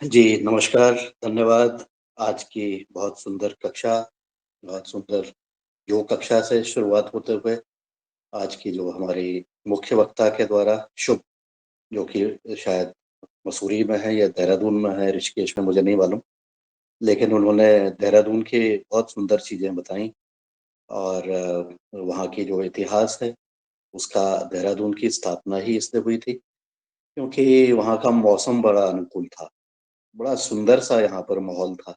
जी, नमस्कार, धन्यवाद। आज की बहुत सुंदर कक्षा, बहुत सुंदर योग कक्षा से शुरुआत होते हुए आज की जो हमारी मुख्य वक्ता के द्वारा शुभ, जो कि शायद मसूरी में है या देहरादून में है, ऋषिकेश में, मुझे नहीं मालूम। लेकिन उन्होंने देहरादून की बहुत सुंदर चीज़ें बताई और वहाँ की जो इतिहास है, उसका देहरादून की स्थापना ही इसलिए हुई थी क्योंकि वहाँ का मौसम बड़ा अनुकूल था। बड़ा सुंदर सा यहाँ पर माहौल था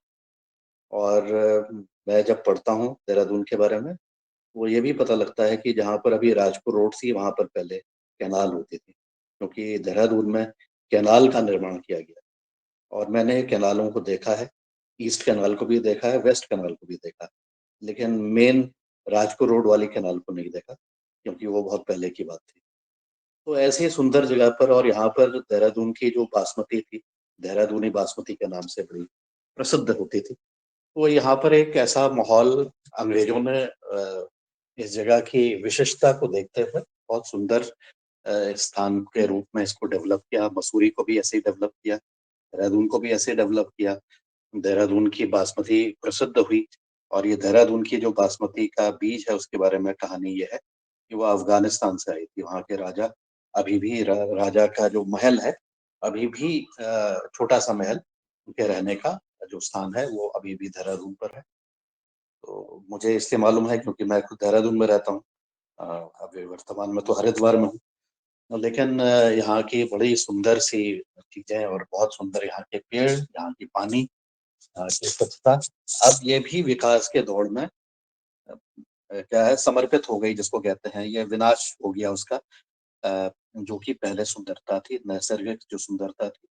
और मैं जब पढ़ता हूँ देहरादून के बारे में, वो ये भी पता लगता है कि जहाँ पर अभी राजपुर रोड थी, वहाँ पर पहले कैनाल होती थी, क्योंकि देहरादून में कैनाल का निर्माण किया गया और मैंने कैनालों को देखा है, ईस्ट कैनाल को भी देखा है, वेस्ट कैनाल को भी देखा है, लेकिन मेन राजपुर रोड वाली कैनाल को नहीं देखा, क्योंकि वो बहुत पहले की बात थी। तो ऐसी सुंदर जगह पर, और यहाँ पर देहरादून की जो बासमती थी, देहरादूनी बासमती के नाम से बड़ी प्रसिद्ध होती थी। तो यहाँ पर एक ऐसा माहौल, अंग्रेजों ने इस जगह की विशिष्टता को देखते हुए बहुत सुंदर स्थान के रूप में इसको डेवलप किया। मसूरी को भी ऐसे ही डेवलप किया, देहरादून को भी ऐसे डेवलप किया। देहरादून की बासमती प्रसिद्ध हुई और ये देहरादून की जो बासमती का बीज है, उसके बारे में कहानी ये है कि वो अफगानिस्तान से आई थी। वहाँ के राजा अभी भी राजा का जो महल है, अभी भी छोटा सा महल, उनके रहने का जो स्थान है, वो अभी भी देहरादून पर है। तो मुझे इसलिए मालूम है क्योंकि मैं खुद देहरादून में रहता हूँ। अभी वर्तमान में तो हरिद्वार में हूँ, लेकिन यहाँ की बड़ी सुंदर सी चीजें और बहुत सुंदर यहाँ के पेड़, यहाँ की पानी, यहाँ की स्वच्छता अब ये भी विकास के दौड़ में क्या है, समर्पित हो गई, जिसको कहते हैं, ये विनाश हो गया उसका। जो कि पहले सुंदरता थी, नैसर्गिक जो सुंदरता थी।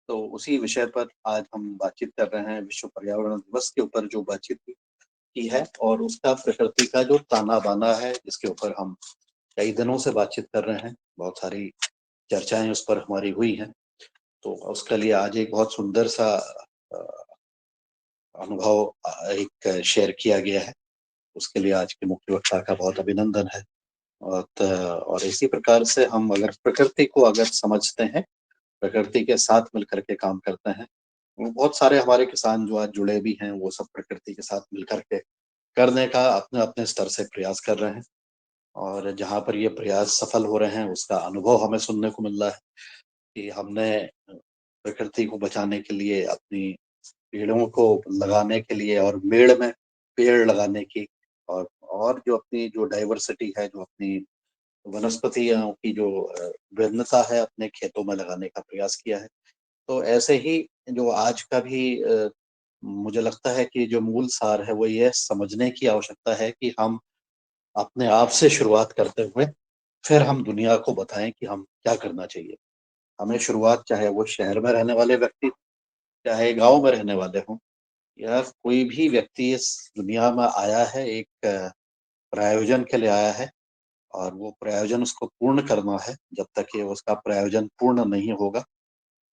तो उसी विषय पर आज हम बातचीत कर रहे हैं। विश्व पर्यावरण दिवस के ऊपर जो बातचीत की है और उसका प्रकृति का जो ताना बाना है, जिसके ऊपर हम कई दिनों से बातचीत कर रहे हैं, बहुत सारी चर्चाएं उस पर हमारी हुई हैं। तो उसके लिए आज एक बहुत सुंदर सा अनुभव एक शेयर किया गया है। उसके लिए आज के मुख्य वक्ता का बहुत अभिनंदन है। और इसी प्रकार से हम अगर प्रकृति को अगर समझते हैं, प्रकृति के साथ मिलकर के काम करते हैं, बहुत सारे हमारे किसान जो आज जुड़े भी हैं, वो सब प्रकृति के साथ मिलकर के करने का अपने अपने स्तर से प्रयास कर रहे हैं। और जहाँ पर ये प्रयास सफल हो रहे हैं, उसका अनुभव हमें सुनने को मिल रहा है कि हमने प्रकृति को बचाने के लिए, अपनी पेड़ों को लगाने के लिए और मेड़ में पेड़ लगाने की, और जो अपनी जो डाइवर्सिटी है, जो अपनी वनस्पतियों की जो विभिन्नता है, अपने खेतों में लगाने का प्रयास किया है। तो ऐसे ही जो आज का भी मुझे लगता है कि जो मूल सार है, वो ये समझने की आवश्यकता है कि हम अपने आप से शुरुआत करते हुए फिर हम दुनिया को बताएं कि हम क्या करना चाहिए। हमें शुरुआत, चाहे वो शहर में रहने वाले व्यक्ति, चाहे गांव में रहने वाले हों, या कोई भी व्यक्ति इस दुनिया में आया है, एक प्रायोजन के लिए आया है, और वो प्रयोजन उसको पूर्ण करना है। जब तक ये उसका प्रयोजन पूर्ण नहीं होगा,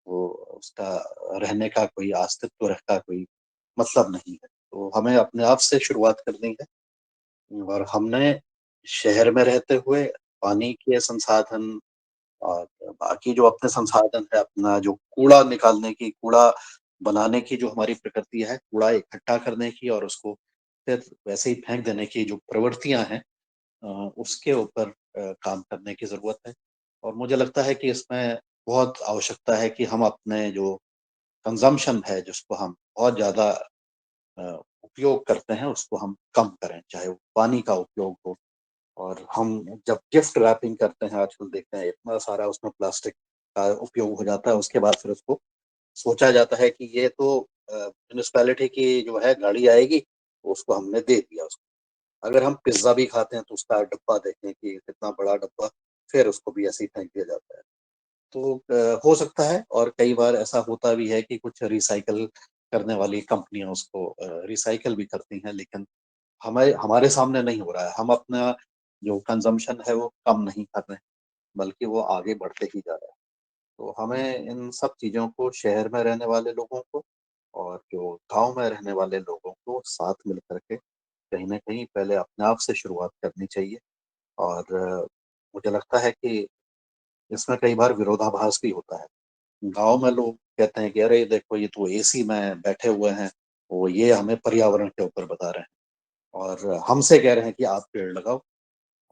वो उसका रहने का कोई अस्तित्व, का कोई मतलब नहीं है। तो हमें अपने आप से शुरुआत करनी है। और हमने शहर में रहते हुए पानी के संसाधन और बाकी जो अपने संसाधन है, अपना जो कूड़ा निकालने की, कूड़ा बनाने की जो हमारी प्रकृति है, कूड़ा इकट्ठा करने की और उसको फिर वैसे ही फेंक देने की जो प्रवृत्तियां हैं, उसके ऊपर काम करने की जरूरत है। और मुझे लगता है कि इसमें बहुत आवश्यकता है कि हम अपने जो कंजम्पशन है, जिसको हम बहुत ज्यादा उपयोग करते हैं, उसको हम कम करें, चाहे वो पानी का उपयोग हो। और हम जब गिफ्ट रैपिंग करते हैं, आजकल देखते हैं इतना सारा उसमें प्लास्टिक का उपयोग हो जाता है, उसके बाद फिर उसको सोचा जाता है कि ये तो म्युनिसिपैलिटी की जो है गाड़ी आएगी, उसको हमने दे दिया उसको। अगर हम पिज्जा भी खाते हैं तो उसका डब्बा देखें कि कितना बड़ा डब्बा, फिर उसको भी ऐसे ही फेंक दिया जाता है। तो हो सकता है, और कई बार ऐसा होता भी है कि कुछ रिसाइकल करने वाली कंपनियां उसको रिसाइकल भी करती हैं, लेकिन हमें हमारे सामने नहीं हो रहा है। हम अपना जो कंजम्पशन है वो कम नहीं कर रहे हैं, बल्कि वो आगे बढ़ते ही जा रहा है। तो हमें इन सब चीज़ों को, शहर में रहने वाले लोगों को और जो गाँव में रहने वाले लोगों को साथ मिल कर के कहीं न कहीं पहले अपने आप से शुरुआत करनी चाहिए। और मुझे लगता है कि इसमें कई बार विरोधाभास भी होता है। गाँव में लोग कहते हैं कि अरे देखो, ये तो एसी में बैठे हुए हैं, वो ये हमें पर्यावरण के ऊपर बता रहे हैं, और हमसे कह रहे हैं कि आप पेड़ लगाओ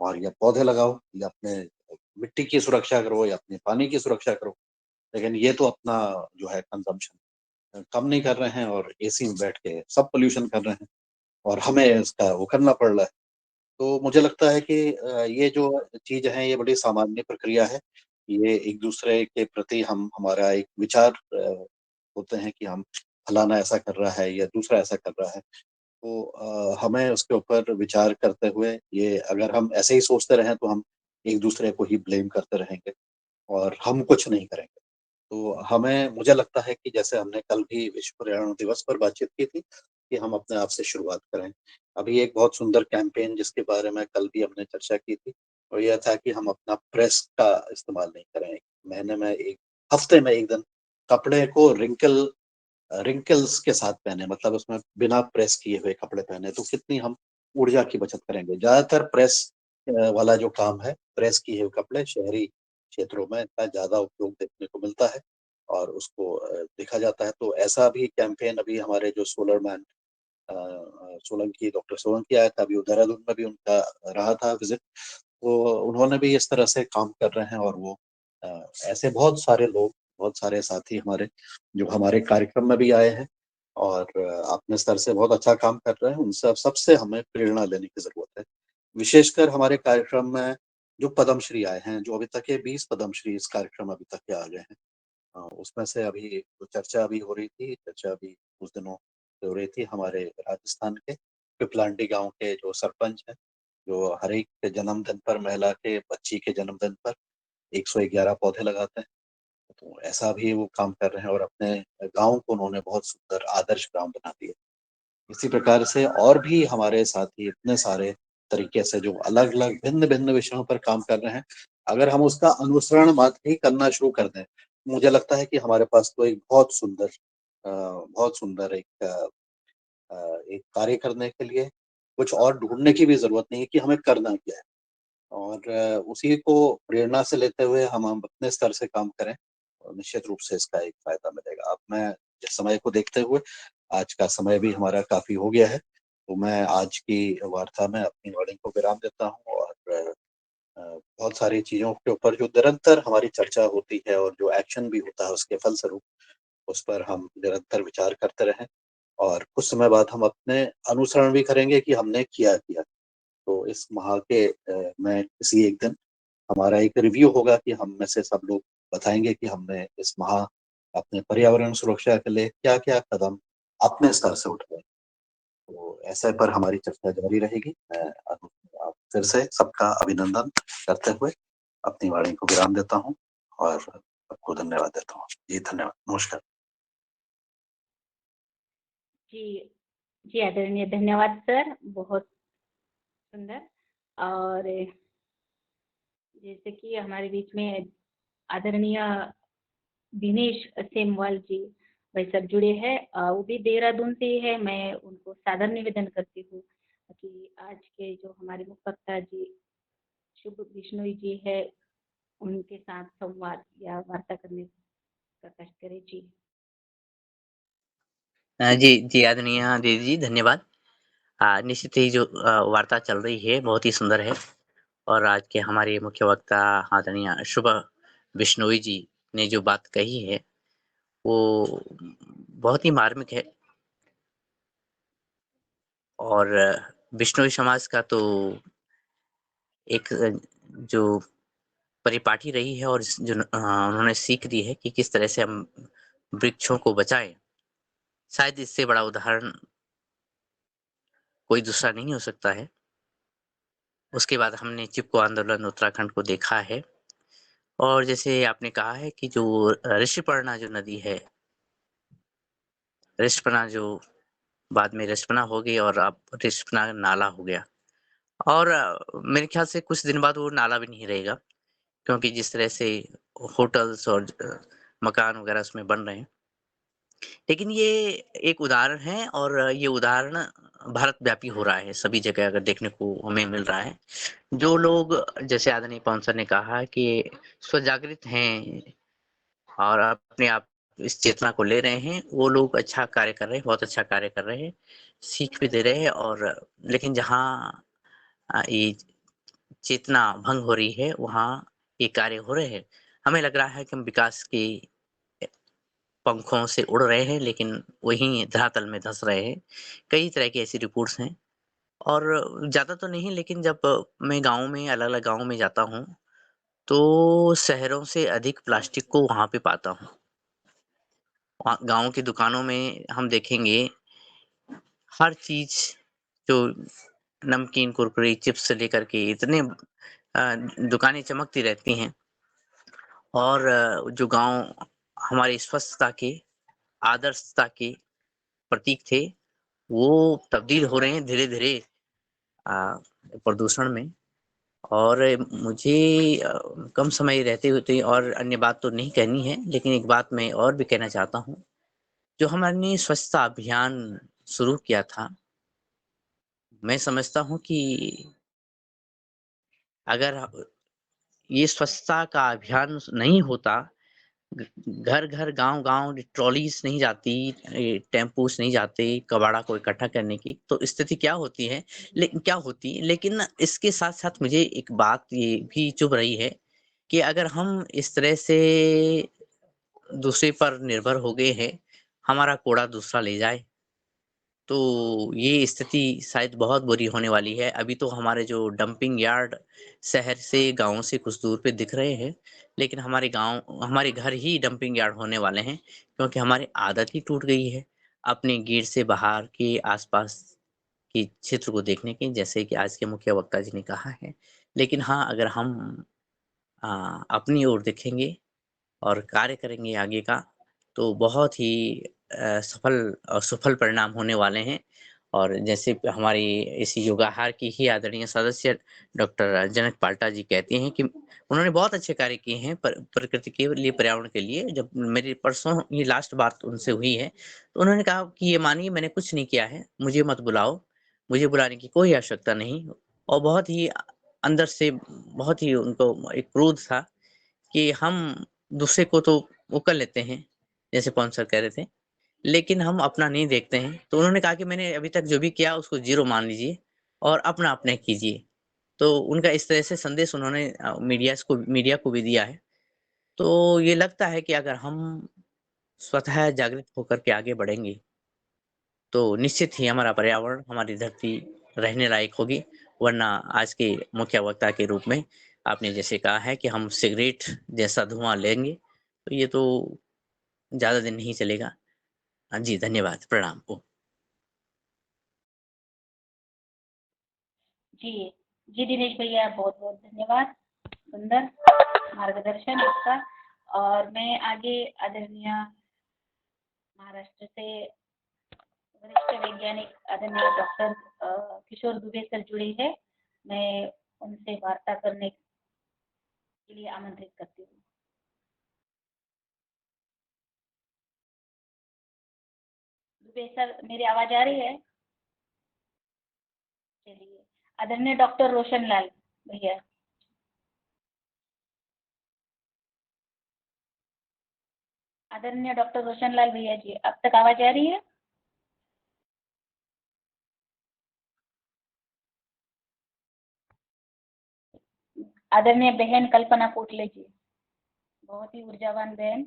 और या पौधे लगाओ या अपने मिट्टी की सुरक्षा करो या अपने पानी की सुरक्षा करो। लेकिन ये तो अपना जो है कंजम्पशन कम नहीं कर रहे हैं और एसी में बैठ के सब पॉल्यूशन कर रहे हैं, और हमें इसका वो करना पड़ रहा है। तो मुझे लगता है कि ये जो चीज़ है ये बड़ी सामान्य प्रक्रिया है। ये एक-दूसरे के प्रति हम हमारा एक विचार होते हैं कि हम फलाना ऐसा कर रहा है या दूसरा ऐसा कर रहा है। तो हमें उसके ऊपर विचार करते हुए, ये अगर हम ऐसे ही सोचते रहें तो हम एक-दूसरे को ही ब्लेम करते रहेंगे और हम कुछ नहीं करेंगे। तो हमें, मुझे लगता है कि जैसे हमने कल भी विश्व पर्यावरण दिवस पर बातचीत की थी, कि हम अपने आप से शुरुआत करें। अभी एक बहुत सुंदर कैंपेन जिसके बारे में कल भी हमने चर्चा की थी, और यह था कि हम अपना प्रेस का इस्तेमाल नहीं करें। महीने में 1 हफ्ते में 1 दिन कपड़े को रिंकल्स के साथ पहने, मतलब उसमें बिना प्रेस किए हुए कपड़े पहने, तो कितनी हम ऊर्जा की बचत करेंगे। ज़्यादातर प्रेस वाला जो काम है, प्रेस किए हुए कपड़े शहरी क्षेत्रों में इतना ज़्यादा उपयोग देखने को मिलता है और उसको देखा जाता है। तो ऐसा भी कैंपेन अभी हमारे जो solar man Solanki, doctor Solanki आया था, अभी वो देहरादून में भी उनका रहा था विज़िट। तो उन्होंने भी इस तरह से काम कर रहे हैं, और वो ऐसे बहुत सारे लोग, बहुत सारे साथी हमारे, जो हमारे कार्यक्रम में भी आए हैं और अपने स्तर से बहुत अच्छा काम कर रहे हैं। उन सबसे हमें प्रेरणा लेने की ज़रूरत है। विशेषकर हमारे कार्यक्रम में जो पद्मश्री आए हैं, जो अभी तक के 20 पद्मश्री इस कार्यक्रम में अभी तक के आ गए हैं। उसमें से अभी जो चर्चा अभी हो रही थी, चर्चा अभी कुछ दिनों से हो रही थी, हमारे राजस्थान के पिपलांडी गाँव के जो सरपंच हैं, जो हर एक के जन्मदिन पर, महिला के बच्ची के जन्मदिन पर 111 पौधे लगाते हैं। तो ऐसा भी वो काम कर रहे हैं और अपने गाँव को उन्होंने बहुत सुंदर आदर्श गाँव बना दिया। इसी प्रकार से और भी हमारे साथी इतने सारे तरीके से जो अलग-अलग, भिन्न-भिन्न विषयों पर काम कर रहे हैं। अगर हम उसका अनुसरण मात्र ही करना शुरू कर दें, मुझे लगता है कि हमारे पास तो एक बहुत सुंदर एक कार्य करने के लिए कुछ और ढूँढने की भी ज़रूरत नहीं है कि हमें करना क्या है। और उसी को प्रेरणा से लेते हुए हम अपने स्तर से काम करें, और निश्चित रूप से इसका एक फ़ायदा मिलेगा। अब मैं इस समय को देखते हुए, आज का समय भी हमारा काफ़ी हो गया है, तो मैं आज की वार्ता में अपनी वाणी को विराम देता हूँ, और बहुत सारी चीज़ों के ऊपर जो निरंतर हमारी चर्चा होती है और जो एक्शन भी होता है उसके फलस्वरूप, उस पर हम निरंतर विचार करते रहें, और कुछ समय बाद हम अपने अनुसरण भी करेंगे कि हमने किया। तो इस माह के में किसी एक दिन हमारा एक रिव्यू होगा कि हम में से सब लोग बताएँगे कि हमने इस माह अपने पर्यावरण सुरक्षा के लिए क्या-क्या कदम अपने स्तर से उठाए। तो ऐसे पर हमारी चर्चा जारी रहेगी। मैं फिर से सबका अभिनंदन करते हुए अपनी वाणी को विराम देता हूँ और सबको धन्यवाद देता हूँ। जी, धन्यवाद। नमस्कार। जी, जी आदरणीय, धन्यवाद सर, बहुत सुंदर। और जैसे कि हमारे बीच में आदरणीय दिनेश सेमवाल जी भाई साहब जुड़े हैं, वो भी देहरादून से ही है। मैं उनको सादर निवेदन करती हूँ कि आज के जो हमारे मुख्य वक्ता जी शुभ बिश्नोई जी है, उनके साथ संवाद या वार्ता करने का कष्ट करें जी। जी, जी आदरणीय दीदी जी, धन्यवाद। निश्चित ही जो वार्ता चल रही है बहुत ही सुंदर है, और आज के हमारे मुख्य वक्ता आदरणीय शुभ बिश्नोई जी ने जो बात कही है वो बहुत ही मार्मिक है। और बिश्नोई समाज का तो एक जो परिपाटी रही है, और उन्होंने सीख दी है कि किस तरह से हम वृक्षों को बचाएं। शायद इससे बड़ा उदाहरण कोई दूसरा नहीं हो सकता है। उसके बाद हमने चिपको आंदोलन उत्तराखंड को देखा है और जैसे आपने कहा है कि जो ऋषिपर्णा जो नदी है, ऋषिपर्णा जो बाद में रिस्पना हो गई और अब रिस्पना नाला हो गया और मेरे ख्याल से कुछ दिन बाद वो नाला भी नहीं रहेगा, क्योंकि जिस तरह से होटल्स और मकान वगैरह उसमें बन रहे हैं। लेकिन ये एक उदाहरण है और ये उदाहरण भारत व्यापी हो रहा है, सभी जगह अगर देखने को हमें मिल रहा है। जो लोग जैसे आदरणीय पवन सर ने कहा कि स्वजागृत हैं और अपने आप इस चेतना को ले रहे हैं, वो लोग अच्छा कार्य कर रहे हैं, बहुत अच्छा कार्य कर रहे हैं, सीख भी दे रहे हैं और लेकिन जहाँ ये चेतना भंग हो रही है, वहाँ ये कार्य हो रहे हैं। हमें लग रहा है कि हम विकास के पंखों से उड़ रहे हैं, लेकिन वहीं धरातल में धँस रहे हैं। कई तरह की ऐसी रिपोर्ट्स हैं और ज़्यादा तो नहीं, लेकिन जब मैं गाँव में अलग-अलग गाँव में जाता हूँ, तो शहरों से अधिक प्लास्टिक को वहाँ पे पाता हूँ। गाँव की दुकानों में हम देखेंगे हर चीज़ जो नमकीन, कुरकुरे, चिप्स से लेकर के इतने दुकानें चमकती रहती हैं और जो गाँव हमारी स्वच्छता के, आदर्शता के प्रतीक थे, वो तब्दील हो रहे हैं धीरे-धीरे प्रदूषण में और मुझे कम समय रहते हुए और अन्य बात तो नहीं कहनी है, लेकिन एक बात मैं और भी कहना चाहता हूँ। जो हमने स्वच्छता अभियान शुरू किया था, मैं समझता हूँ कि अगर ये स्वच्छता का अभियान नहीं होता, घ घर-घर, गाँव-गाँव ट्रॉलीज़ नहीं जाती, टेम्पूस नहीं जाते कबाड़ा को इकट्ठा करने की, तो स्थिति क्या होती है क्या होती? लेकिन इसके साथ-साथ मुझे एक बात ये भी चुभ रही है कि अगर हम इस तरह से दूसरे पर निर्भर हो गए हैं, हमारा कूड़ा दूसरा ले जाए, तो ये स्थिति शायद बहुत बुरी होने वाली है। अभी तो हमारे जो डंपिंग यार्ड शहर से, गाँव से कुछ दूर पे दिख रहे हैं, लेकिन हमारे घर ही डंपिंग यार्ड होने वाले हैं, क्योंकि हमारी आदत ही टूट गई है, अपने गेट से बाहर के आस-पास के क्षेत्र को देखने की, जैसे कि आज के मुख्य वक्ता जी ने कहा है। लेकिन हाँ, अगर हम अपनी ओर देखेंगे और कार्य करेंगे आगे का, तो बहुत ही सफल और सुफल परिणाम होने वाले हैं। और जैसे हमारी इस योगाहार की ही आदरणीय सदस्य डॉक्टर जनक पाल्टा जी कहती हैं कि उन्होंने बहुत अच्छे कार्य किए हैं प्रकृति के लिए, पर्यावरण के लिए। जब मेरी परसों ये लास्ट बात उनसे हुई है, तो उन्होंने कहा कि ये मानिए मैंने कुछ नहीं किया है, मुझे मत बुलाओ, मुझे बुलाने की कोई आवश्यकता नहीं। और बहुत ही अंदर से बहुत ही उनको एक क्रोध था कि हम दूसरे को तो वो कर लेते हैं, जैसे पवन सर कह रहे थे, लेकिन हम अपना नहीं देखते हैं। तो उन्होंने कहा कि मैंने अभी तक जो भी किया उसको ज़ीरो मान लीजिए और अपना-अपना कीजिए। तो उनका इस तरह से संदेश उन्होंने मीडिया को भी दिया है। तो ये लगता है कि अगर हम स्वतः जागृत होकर के आगे बढ़ेंगे, तो निश्चित ही हमारा पर्यावरण, हमारी धरती रहने लायक होगी। वरना आज के मुख्य वक्ता के रूप में आपने जैसे कहा है कि हम सिगरेट जैसा धुआँ लेंगे, तो ये तो ज़्यादा दिन नहीं चलेगा। हाँ जी, धन्यवाद, प्रणाम। जी, जी दिनेश भैया बहुत-बहुत धन्यवाद। सुंदर मार्गदर्शन आपका। और मैं आगे आदरणीय महाराष्ट्र से वरिष्ठ वैज्ञानिक आदरणीय डॉक्टर किशोर दुबे सर जुड़े हैं। मैं उनसे वार्ता करने के लिए आमंत्रित करती हूँ। दुबे सर, मेरी आवाज आ रही है? चलिए, आदरणीय डॉक्टर रोशन लाल भैया। आदरणीय डॉक्टर रोशन लाल भैया जी, अब तक आवाज आ रही है? आदरणीय बहन कल्पना कोटले जी, बहुत ही ऊर्जावान बहन,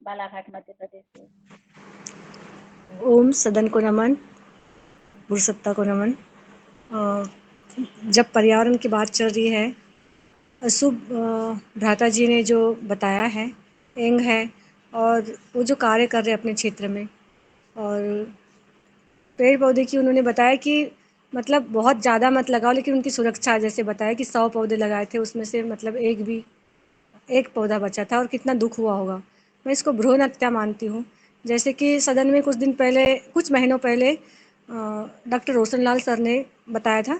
बालाघाट मध्य प्रदेश से। ओम सदन को नमन, गुरुसत्ता को नमन। जब पर्यावरण की बात चल रही है, शुभ भ्राता जी ने जो बताया है, एंग है और वो जो कार्य कर रहे हैं अपने क्षेत्र में। और पेड़ पौधे की उन्होंने बताया कि मतलब बहुत ज़्यादा मत लगाओ, लेकिन उनकी सुरक्षा, जैसे बताया कि 100 पौधे लगाए थे, उसमें से मतलब एक पौधा बचा था, और कितना दुख हुआ होगा। मैं इसको भ्रूण हत्या मानती हूँ। जैसे कि सदन में कुछ महीनों पहले डॉक्टर रोशन लाल सर ने बताया था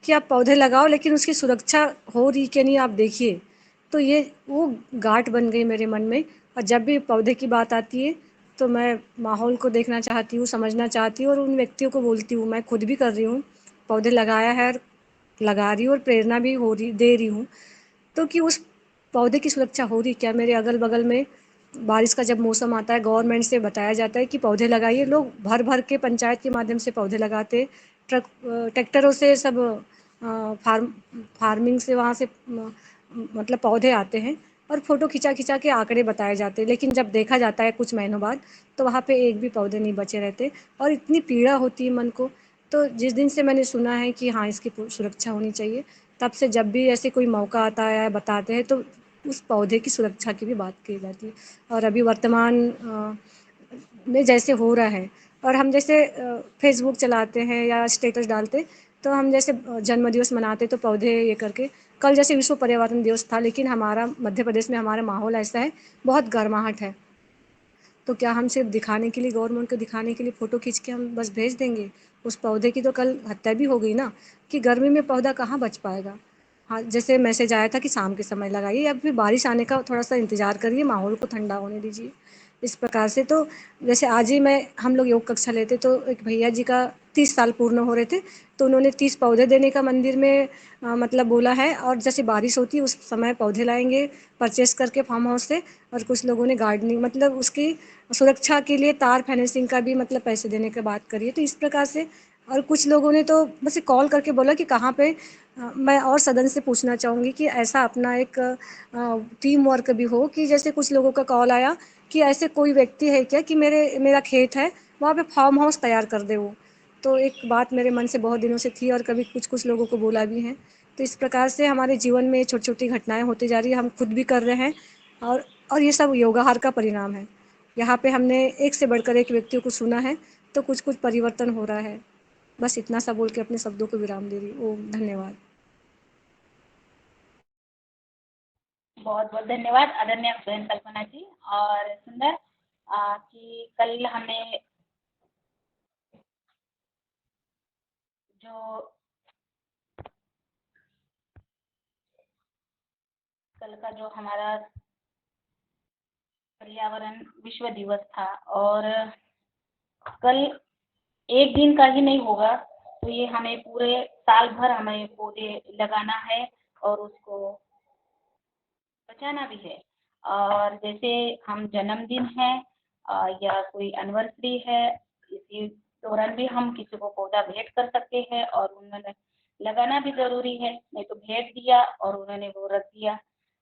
कि आप पौधे लगाओ, लेकिन उसकी सुरक्षा हो रही कि नहीं आप देखिए। तो ये वो गांठ बन गई मेरे मन में, और जब भी पौधे की बात आती है तो मैं माहौल को देखना चाहती हूँ, समझना चाहती हूँ, और उन व्यक्तियों को बोलती हूँ। मैं खुद भी कर रही हूँ, पौधे लगाया है, लगा रही हूँ, और प्रेरणा भी दे रही हूँ। तो कि उस पौधे की सुरक्षा हो रही क्या। मेरे अगल बगल में बारिश का जब मौसम आता है, गवर्नमेंट से बताया जाता है कि पौधे लगाइए। लोग भर भर के पंचायत के माध्यम से पौधे लगाते, ट्रैक्टरों से सब फार्मिंग से वहाँ से मतलब पौधे आते हैं, और फ़ोटो खिंचा खिंचा के आंकड़े बताए जाते हैं। लेकिन जब देखा जाता है कुछ महीनों बाद, तो वहाँ पे एक भी पौधे नहीं बचे रहते, और इतनी पीड़ा होती है मन को। तो जिस दिन से मैंने सुना है कि हाँ, इसकी सुरक्षा होनी चाहिए, तब से जब भी ऐसे कोई मौका आता है या बताते हैं, तो उस पौधे की सुरक्षा की भी बात की जाती है। और अभी वर्तमान में जैसे हो रहा है, और हम जैसे फेसबुक चलाते हैं या स्टेटस डालते, तो हम जैसे जन्म दिवस मनाते तो पौधे ये करके। कल जैसे विश्व पर्यावरण दिवस था, लेकिन हमारा मध्य प्रदेश में हमारा माहौल ऐसा है, बहुत गर्माहट है। तो क्या हम सिर्फ दिखाने के लिए, गवर्नमेंट को दिखाने के लिए फ़ोटो खींच के हम बस भेज देंगे? उस पौधे की तो कल हत्या भी हो गई ना, कि गर्मी में पौधा कहाँ बच पाएगा। हाँ, जैसे मैसेज आया था कि शाम के समय लगाइए, या फिर बारिश आने का थोड़ा-सा इंतज़ार करिए, माहौल को ठंडा होने दीजिए। इस प्रकार से तो जैसे आज ही हम लोग योग कक्षा लेते, तो एक भैया जी का 30 साल पूर्ण हो रहे थे, तो उन्होंने 30 पौधे देने का मंदिर में मतलब बोला है, और जैसे बारिश होती है उस समय पौधे लाएँगे परचेज़ करके फार्म हाउस से, और कुछ लोगों ने गार्डनिंग मतलब उसकी सुरक्षा के लिए तार फेंसिंग का भी मतलब पैसे देने की बात करी है। तो इस प्रकार से, और कुछ लोगों ने तो बस कॉल करके बोला कि कहाँ पे। मैं और सदन से पूछना चाहूँगी कि ऐसा अपना एक टीम वर्क भी हो, कि जैसे कुछ लोगों का कॉल आया कि ऐसे कोई व्यक्ति है क्या कि मेरा खेत है, वहाँ पे फार्म हाउस तैयार कर दे वो। तो एक बात मेरे मन से बहुत दिनों से थी, और कभी कुछ लोगों को बोला भी है। तो इस प्रकार से हमारे जीवन में छोटी-छोटी घटनाएँ होती जा रही है, हम खुद भी कर रहे हैं, और ये सब योगाहार का परिणाम है। यहाँ पे हमने एक से बढ़कर एक व्यक्तियों को सुना है, तो कुछ परिवर्तन हो रहा है। बस इतना सा बोल के अपने शब्दों को विराम दे रही हूँ। ओम धन्यवाद। बहुत बहुत धन्यवाद आदरणीय बहन कल्पना जी। और सुंदर कि कल हमें जो कल का जो हमारा पर्यावरण विश्व दिवस था, और कल एक दिन का ही नहीं होगा, तो ये हमें पूरे साल भर हमें पौधे लगाना है और उसको बचाना भी है। और जैसे हम जन्मदिन है या कोई एनिवर्सरी है, इसी दौरान भी हम किसी को पौधा भेंट कर सकते हैं, और उन्होंने लगाना भी जरूरी है, नहीं तो भेंट दिया और उन्होंने वो रख दिया,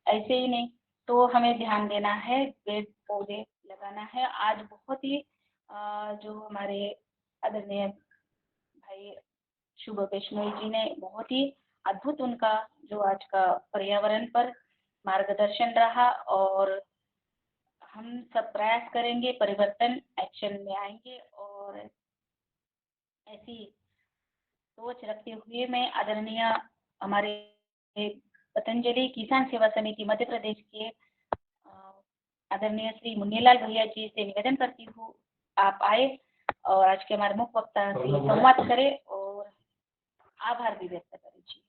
ऐसे ही नहीं। तो हमें ध्यान देना है, पेड़ पौधे लगाना है। आज बहुत ही जो हमारे आदरणीय भाई शुभ वैष्णवी जी ने बहुत ही अद्भुत उनका जो आज का पर्यावरण पर मार्गदर्शन रहा, और हम सब प्रयास करेंगे, परिवर्तन एक्शन में आएंगे। और ऐसी सोच रखते हुए मैं आदरणीय हमारे पतंजलि किसान सेवा समिति मध्य प्रदेश के आदरणीय श्री मुन्नीलाल भैया जी से निवेदन करती हूँ, आप आए और आज के हमारे मुख्य वक्ता से संवाद करें और आभार भी व्यक्त करें जी।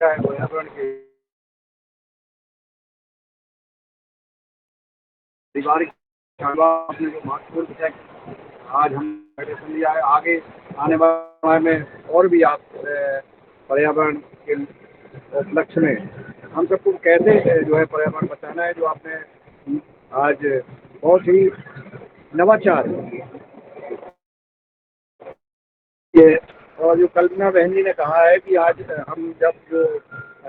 पर्यावरण के अधिकारी अपने जो महत्वपूर्ण विषय आज हम सुन लिया है, आगे आने वाले समय में और भी आप पर्यावरण के उपलक्ष्य में हम सबको कैसे जो है पर्यावरण बचाना है, जो आपने आज बहुत ही नवाचार। ये और जो कल्पना बहन जी ने कहा है कि आज हम जब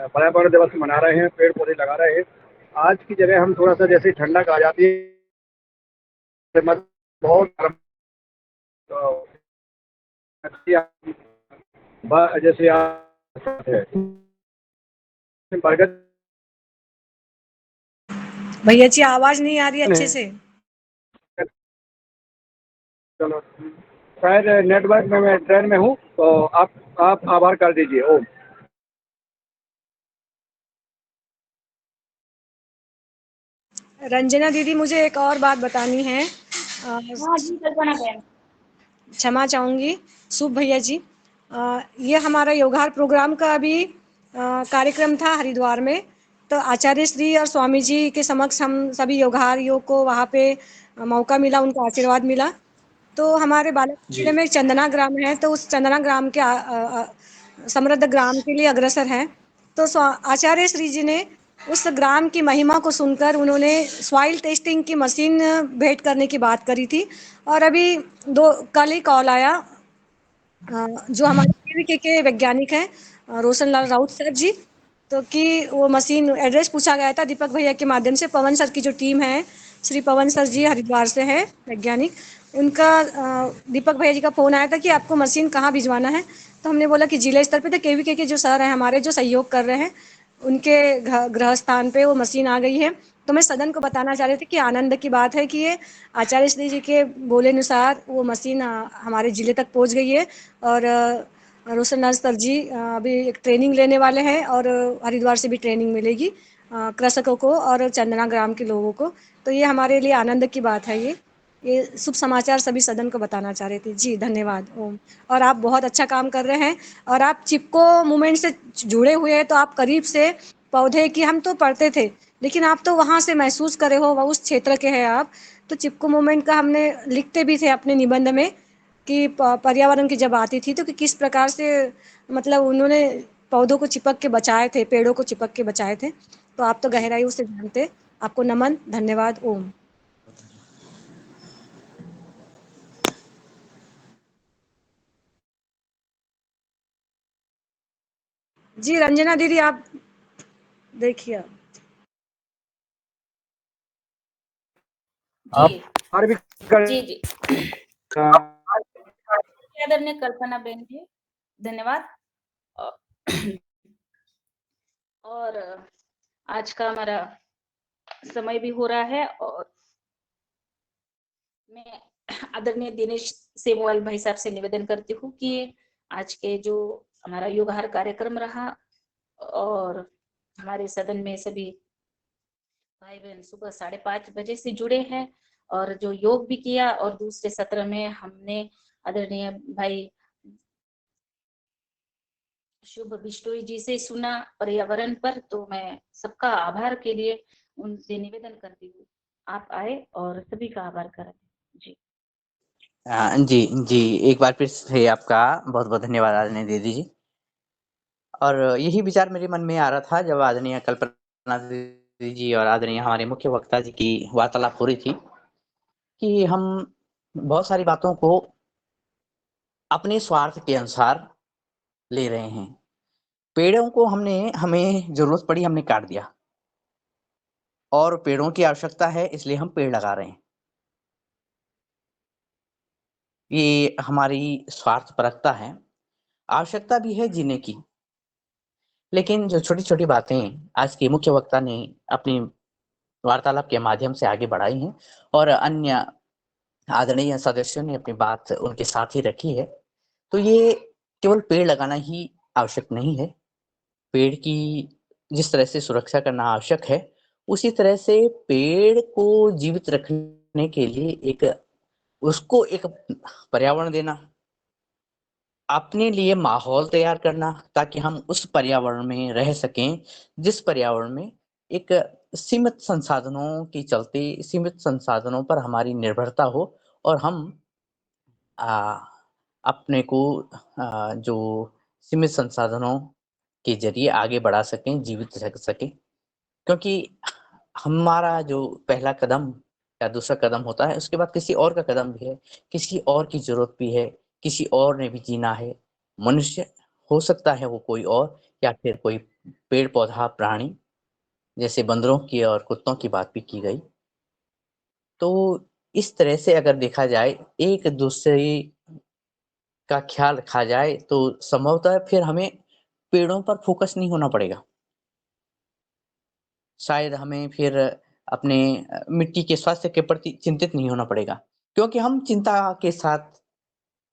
पर्यावरण दिवस मना रहे हैं, पेड़ पौधे लगा रहे हैं, आज की जगह हम थोड़ा सा जैसे ठंडक आ जाती है, बहुत गर्म, तो जैसे बरगद। भैया जी आवाज नहीं आ रही अच्छे से। चलो, शायद नेटवर्क में मैं ट्रेन में हूँ, तो आप आभार कर दीजिए। ओम। रंजना दीदी मुझे एक और बात बतानी है। हाँ जी कल्पना बहन। क्षमा चाहूँगी शुभ भैया जी। ये हमारा योगाहार प्रोग्राम का अभी कार्यक्रम था हरिद्वार में, तो आचार्य श्री और स्वामी जी के समक्ष हम सभी योगाहारियों को वहाँ पे मौका मिला, उनका आशीर्वाद मिला। तो हमारे बालाघाट जिले में एक चंदना ग्राम है, तो उस चंदना ग्राम के समृद्ध ग्राम के लिए अग्रसर हैं। तो आचार्य श्री जी ने उस ग्राम की महिमा को सुनकर उन्होंने सॉइल टेस्टिंग की मशीन भेंट करने की बात करी थी। और अभी कल ही कॉल आया जो हमारे केवीके के वैज्ञानिक हैं रोशन लाल राउत सर जी, तो कि वो मशीन एड्रेस पूछा गया था दीपक भैया के माध्यम से। पवन सर की जो टीम है, श्री पवन सर जी हरिद्वार से है वैज्ञानिक, उनका दीपक भैया जी का फ़ोन आया था कि आपको मशीन कहाँ भिजवाना है। तो हमने बोला कि जिला स्तर पे, तो केवीके के जो सर हैं हमारे जो सहयोग कर रहे हैं उनके गृह स्थान पे वो मशीन आ गई है। तो मैं सदन को बताना चाह रही थी कि आनंद की बात है कि ये आचार्य श्री जी के बोले अनुसार वो मशीन हमारे ज़िले तक पहुंच गई है। और रोशन लाल सर जी अभी एक ट्रेनिंग लेने वाले हैं और हरिद्वार से भी ट्रेनिंग मिलेगी कृषकों को और चंदना ग्राम के लोगों को। तो ये हमारे लिए आनंद की बात है। ये शुभ समाचार सभी सदन को बताना चाह रहे थे। जी धन्यवाद ओम। और आप बहुत अच्छा काम कर रहे हैं और आप चिपको मूवमेंट से जुड़े हुए हैं, तो आप करीब से पौधे की, हम तो पढ़ते थे लेकिन आप तो वहाँ से महसूस करे हो, वह उस क्षेत्र के हैं आप। तो चिपको मूवमेंट का हमने लिखते भी थे अपने निबंध में कि पर्यावरण की जब आती थी तो कि किस प्रकार से मतलब उन्होंने पौधों को चिपक के बचाए थे, पेड़ों को चिपक के बचाए थे। तो आप तो गहराई से जानते। आपको नमन, धन्यवाद ओम। जी रंजना दीदी आप देखिए। जी और भी कर, जी जी आदरणीय कल्पना बहन जी धन्यवाद। और आज का हमारा समय भी हो रहा है और मैं आदरणीय दिनेश सेमवाल भाई साहब से निवेदन करती हूँ कि आज के जो हमारा योगाहार कार्यक्रम रहा और हमारे सदन में सभी भाई बहन सुबह 5:30 बजे से जुड़े हैं और जो योग भी किया, और दूसरे सत्र में हमने आदरणीय भाई शुभ बिश्नोई जी से सुना पर्यावरण पर। तो मैं सबका आभार के लिए उनसे निवेदन करती हूँ आप आए और सभी का आभार करें। जी जी जी, एक बार फिर से आपका बहुत बहुत धन्यवाद आदरणीय दीदी जी। और यही विचार मेरे मन में आ रहा था जब आदरणीय कल्पना दीदी जी और आदरणीय हमारे मुख्य वक्ता जी की वार्तालाप हो रही थी कि हम बहुत सारी बातों को अपने स्वार्थ के अनुसार ले रहे हैं। पेड़ों को हमें जरूरत पड़ी, हमने काट दिया और पेड़ों की आवश्यकता है इसलिए हम पेड़ लगा रहे हैं। ये हमारी स्वार्थपरकता है। आवश्यकता भी है जीने की, लेकिन जो छोटी-छोटी बातें आज के मुख्य वक्ता ने अपनी वार्तालाप के माध्यम से आगे बढ़ाई हैं और अन्य आदरणीय सदस्यों ने अपनी बात उनके साथ ही रखी है, तो ये केवल पेड़ लगाना ही आवश्यक नहीं है। पेड़ की जिस तरह से सुरक्षा करना आवश्यक है, उसी तरह से पेड़ को जीवित रखने के लिए उसको एक पर्यावरण देना, अपने लिए माहौल तैयार करना ताकि हम उस पर्यावरण में रह सकें, जिस पर्यावरण में एक सीमित संसाधनों के चलते सीमित संसाधनों पर हमारी निर्भरता हो और हम अ, अपने को जो सीमित संसाधनों के ज़रिए आगे बढ़ा सकें, जीवित रख सकें। क्योंकि हमारा जो पहला कदम या दूसरा कदम होता है, उसके बाद किसी और का कदम भी है, किसी और की ज़रूरत भी है, किसी और ने भी जीना है। मनुष्य हो सकता है वो कोई और, या फिर कोई पेड़-पौधा, प्राणी, जैसे बंदरों की और कुत्तों की बात भी की गई। तो इस तरह से अगर देखा जाए, एक-दूसरे का ख़्याल रखा जाए, तो संभवतः फिर हमें पेड़ों पर फ़ोकस नहीं होना पड़ेगा। शायद हमें फिर अपने मिट्टी के स्वास्थ्य के प्रति चिंतित नहीं होना पड़ेगा। क्योंकि हम चिंता के साथ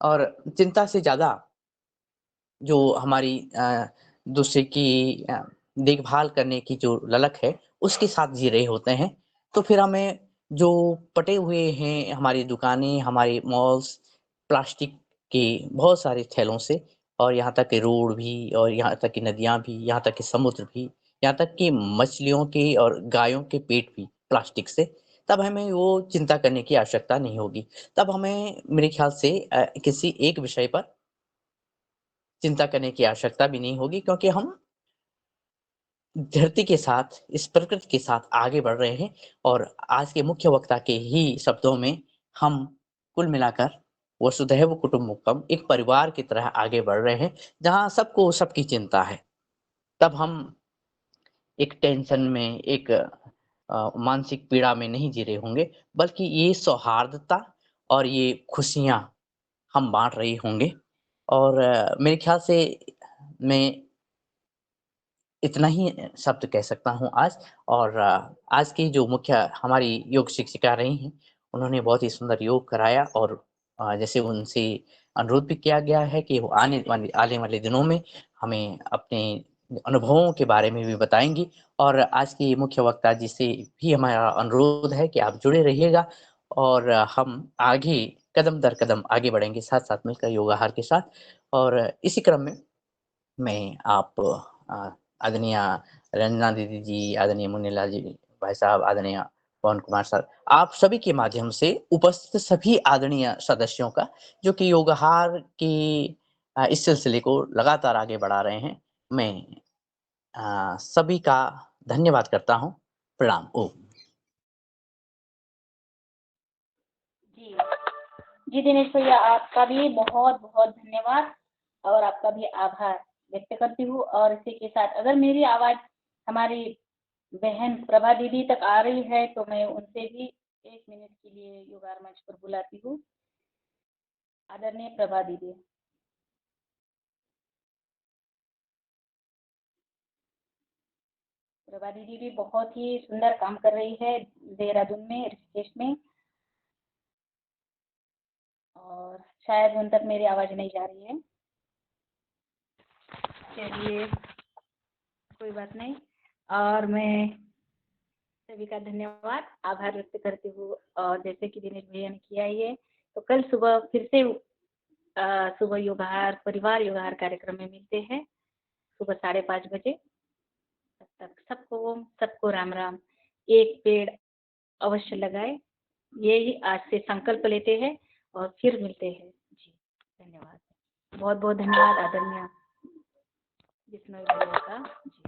और चिंता से ज़्यादा जो हमारी दूसरे की देखभाल करने की जो ललक है, उसके साथ जी रहे होते हैं। तो फिर हमें जो पटे हुए हैं हमारी दुकानें, हमारे मॉल्स, प्लास्टिक के बहुत सारे थैलों से, और यहाँ तक कि रोड भी, और यहाँ तक कि नदियाँ भी, यहाँ तक कि समुद्र भी, यहाँ तक कि मछलियों के और गायों के पेट भी प्लास्टिक से, तब हमें वो चिंता करने की आवश्यकता नहीं होगी। तब हमें मेरे ख़्याल से किसी एक विषय पर चिंता करने की आवश्यकता भी नहीं होगी, क्योंकि हम धरती के साथ, इस प्रकृति के साथ आगे बढ़ रहे हैं। और आज के मुख्य वक्ता के ही शब्दों में हम कुल मिलाकर वसुधैव कुटुम्बकम, एक परिवार की तरह आगे बढ़ रहे हैं, जहाँ सबको सबकी चिंता है। तब हम एक टेंशन में, एक मानसिक पीड़ा में नहीं जी रहे होंगे, बल्कि ये सौहार्दता और ये खुशियाँ हम बाँट रहे होंगे। और मेरे ख़्याल से मैं इतना ही शब्द कह सकता हूँ आज। और आज की जो मुख्य हमारी योग शिक्षिका रही हैं, उन्होंने बहुत ही सुंदर योग कराया। और जैसे उनसे अनुरोध भी किया गया है कि वो आने वाले दिनों में हमें अपने अनुभवों के बारे में भी बताएँगी। और आज की मुख्य वक्ता जी से भी हमारा अनुरोध है कि आप जुड़े रहिएगा, और हम आगे कदम दर कदम आगे बढ़ेंगे, साथ-साथ मिलकर योगाहार के साथ। और इसी क्रम में मैं आप आदरणीय रंजना दीदी जी, आदरणीय मुन्नीलाल जी भाई साहब, आदरणीय पवन कुमार सर, आप सभी के माध्यम से उपस्थित सभी आदरणीय सदस्यों का, जो कि योगाहार की इस सिलसिले को लगातार आगे बढ़ा रहे हैं, मैं सभी का धन्यवाद करता हूँ। प्रणाम। ओम। जी। जी दिनेश भैया, आपका भी बहुत-बहुत धन्यवाद और आपका भी आभार व्यक्त करती हूँ। और इसी के साथ अगर मेरी आवाज़ हमारी बहन प्रभा दीदी तक आ रही है, तो मैं उनसे भी 1 मिनट के लिए योगार मंच पर बुलाती हूँ। आदरणीय प्रभा दीदी। प्रभा दीदी भी बहुत ही सुंदर काम कर रही है देहरादून में, ऋषिकेश में। और शायद उन तक मेरी आवाज़ नहीं जा रही है। चलिए, कोई बात नहीं। और मैं सभी का धन्यवाद, आभार व्यक्त करती हूँ। और जैसे कि दिनेश भैया ने किया ही है, तो कल सुबह फिर से सुबह योगाहार, परिवार योगाहार कार्यक्रम में मिलते हैं, सुबह 5:30 बजे। तब तक सबको राम राम। एक पेड़ अवश्य लगाए, यही आज से संकल्प लेते हैं और फिर मिलते हैं। जी, धन्यवाद। बहुत बहुत धन्यवाद आदरणीय बिश्नोई भैया का। जी।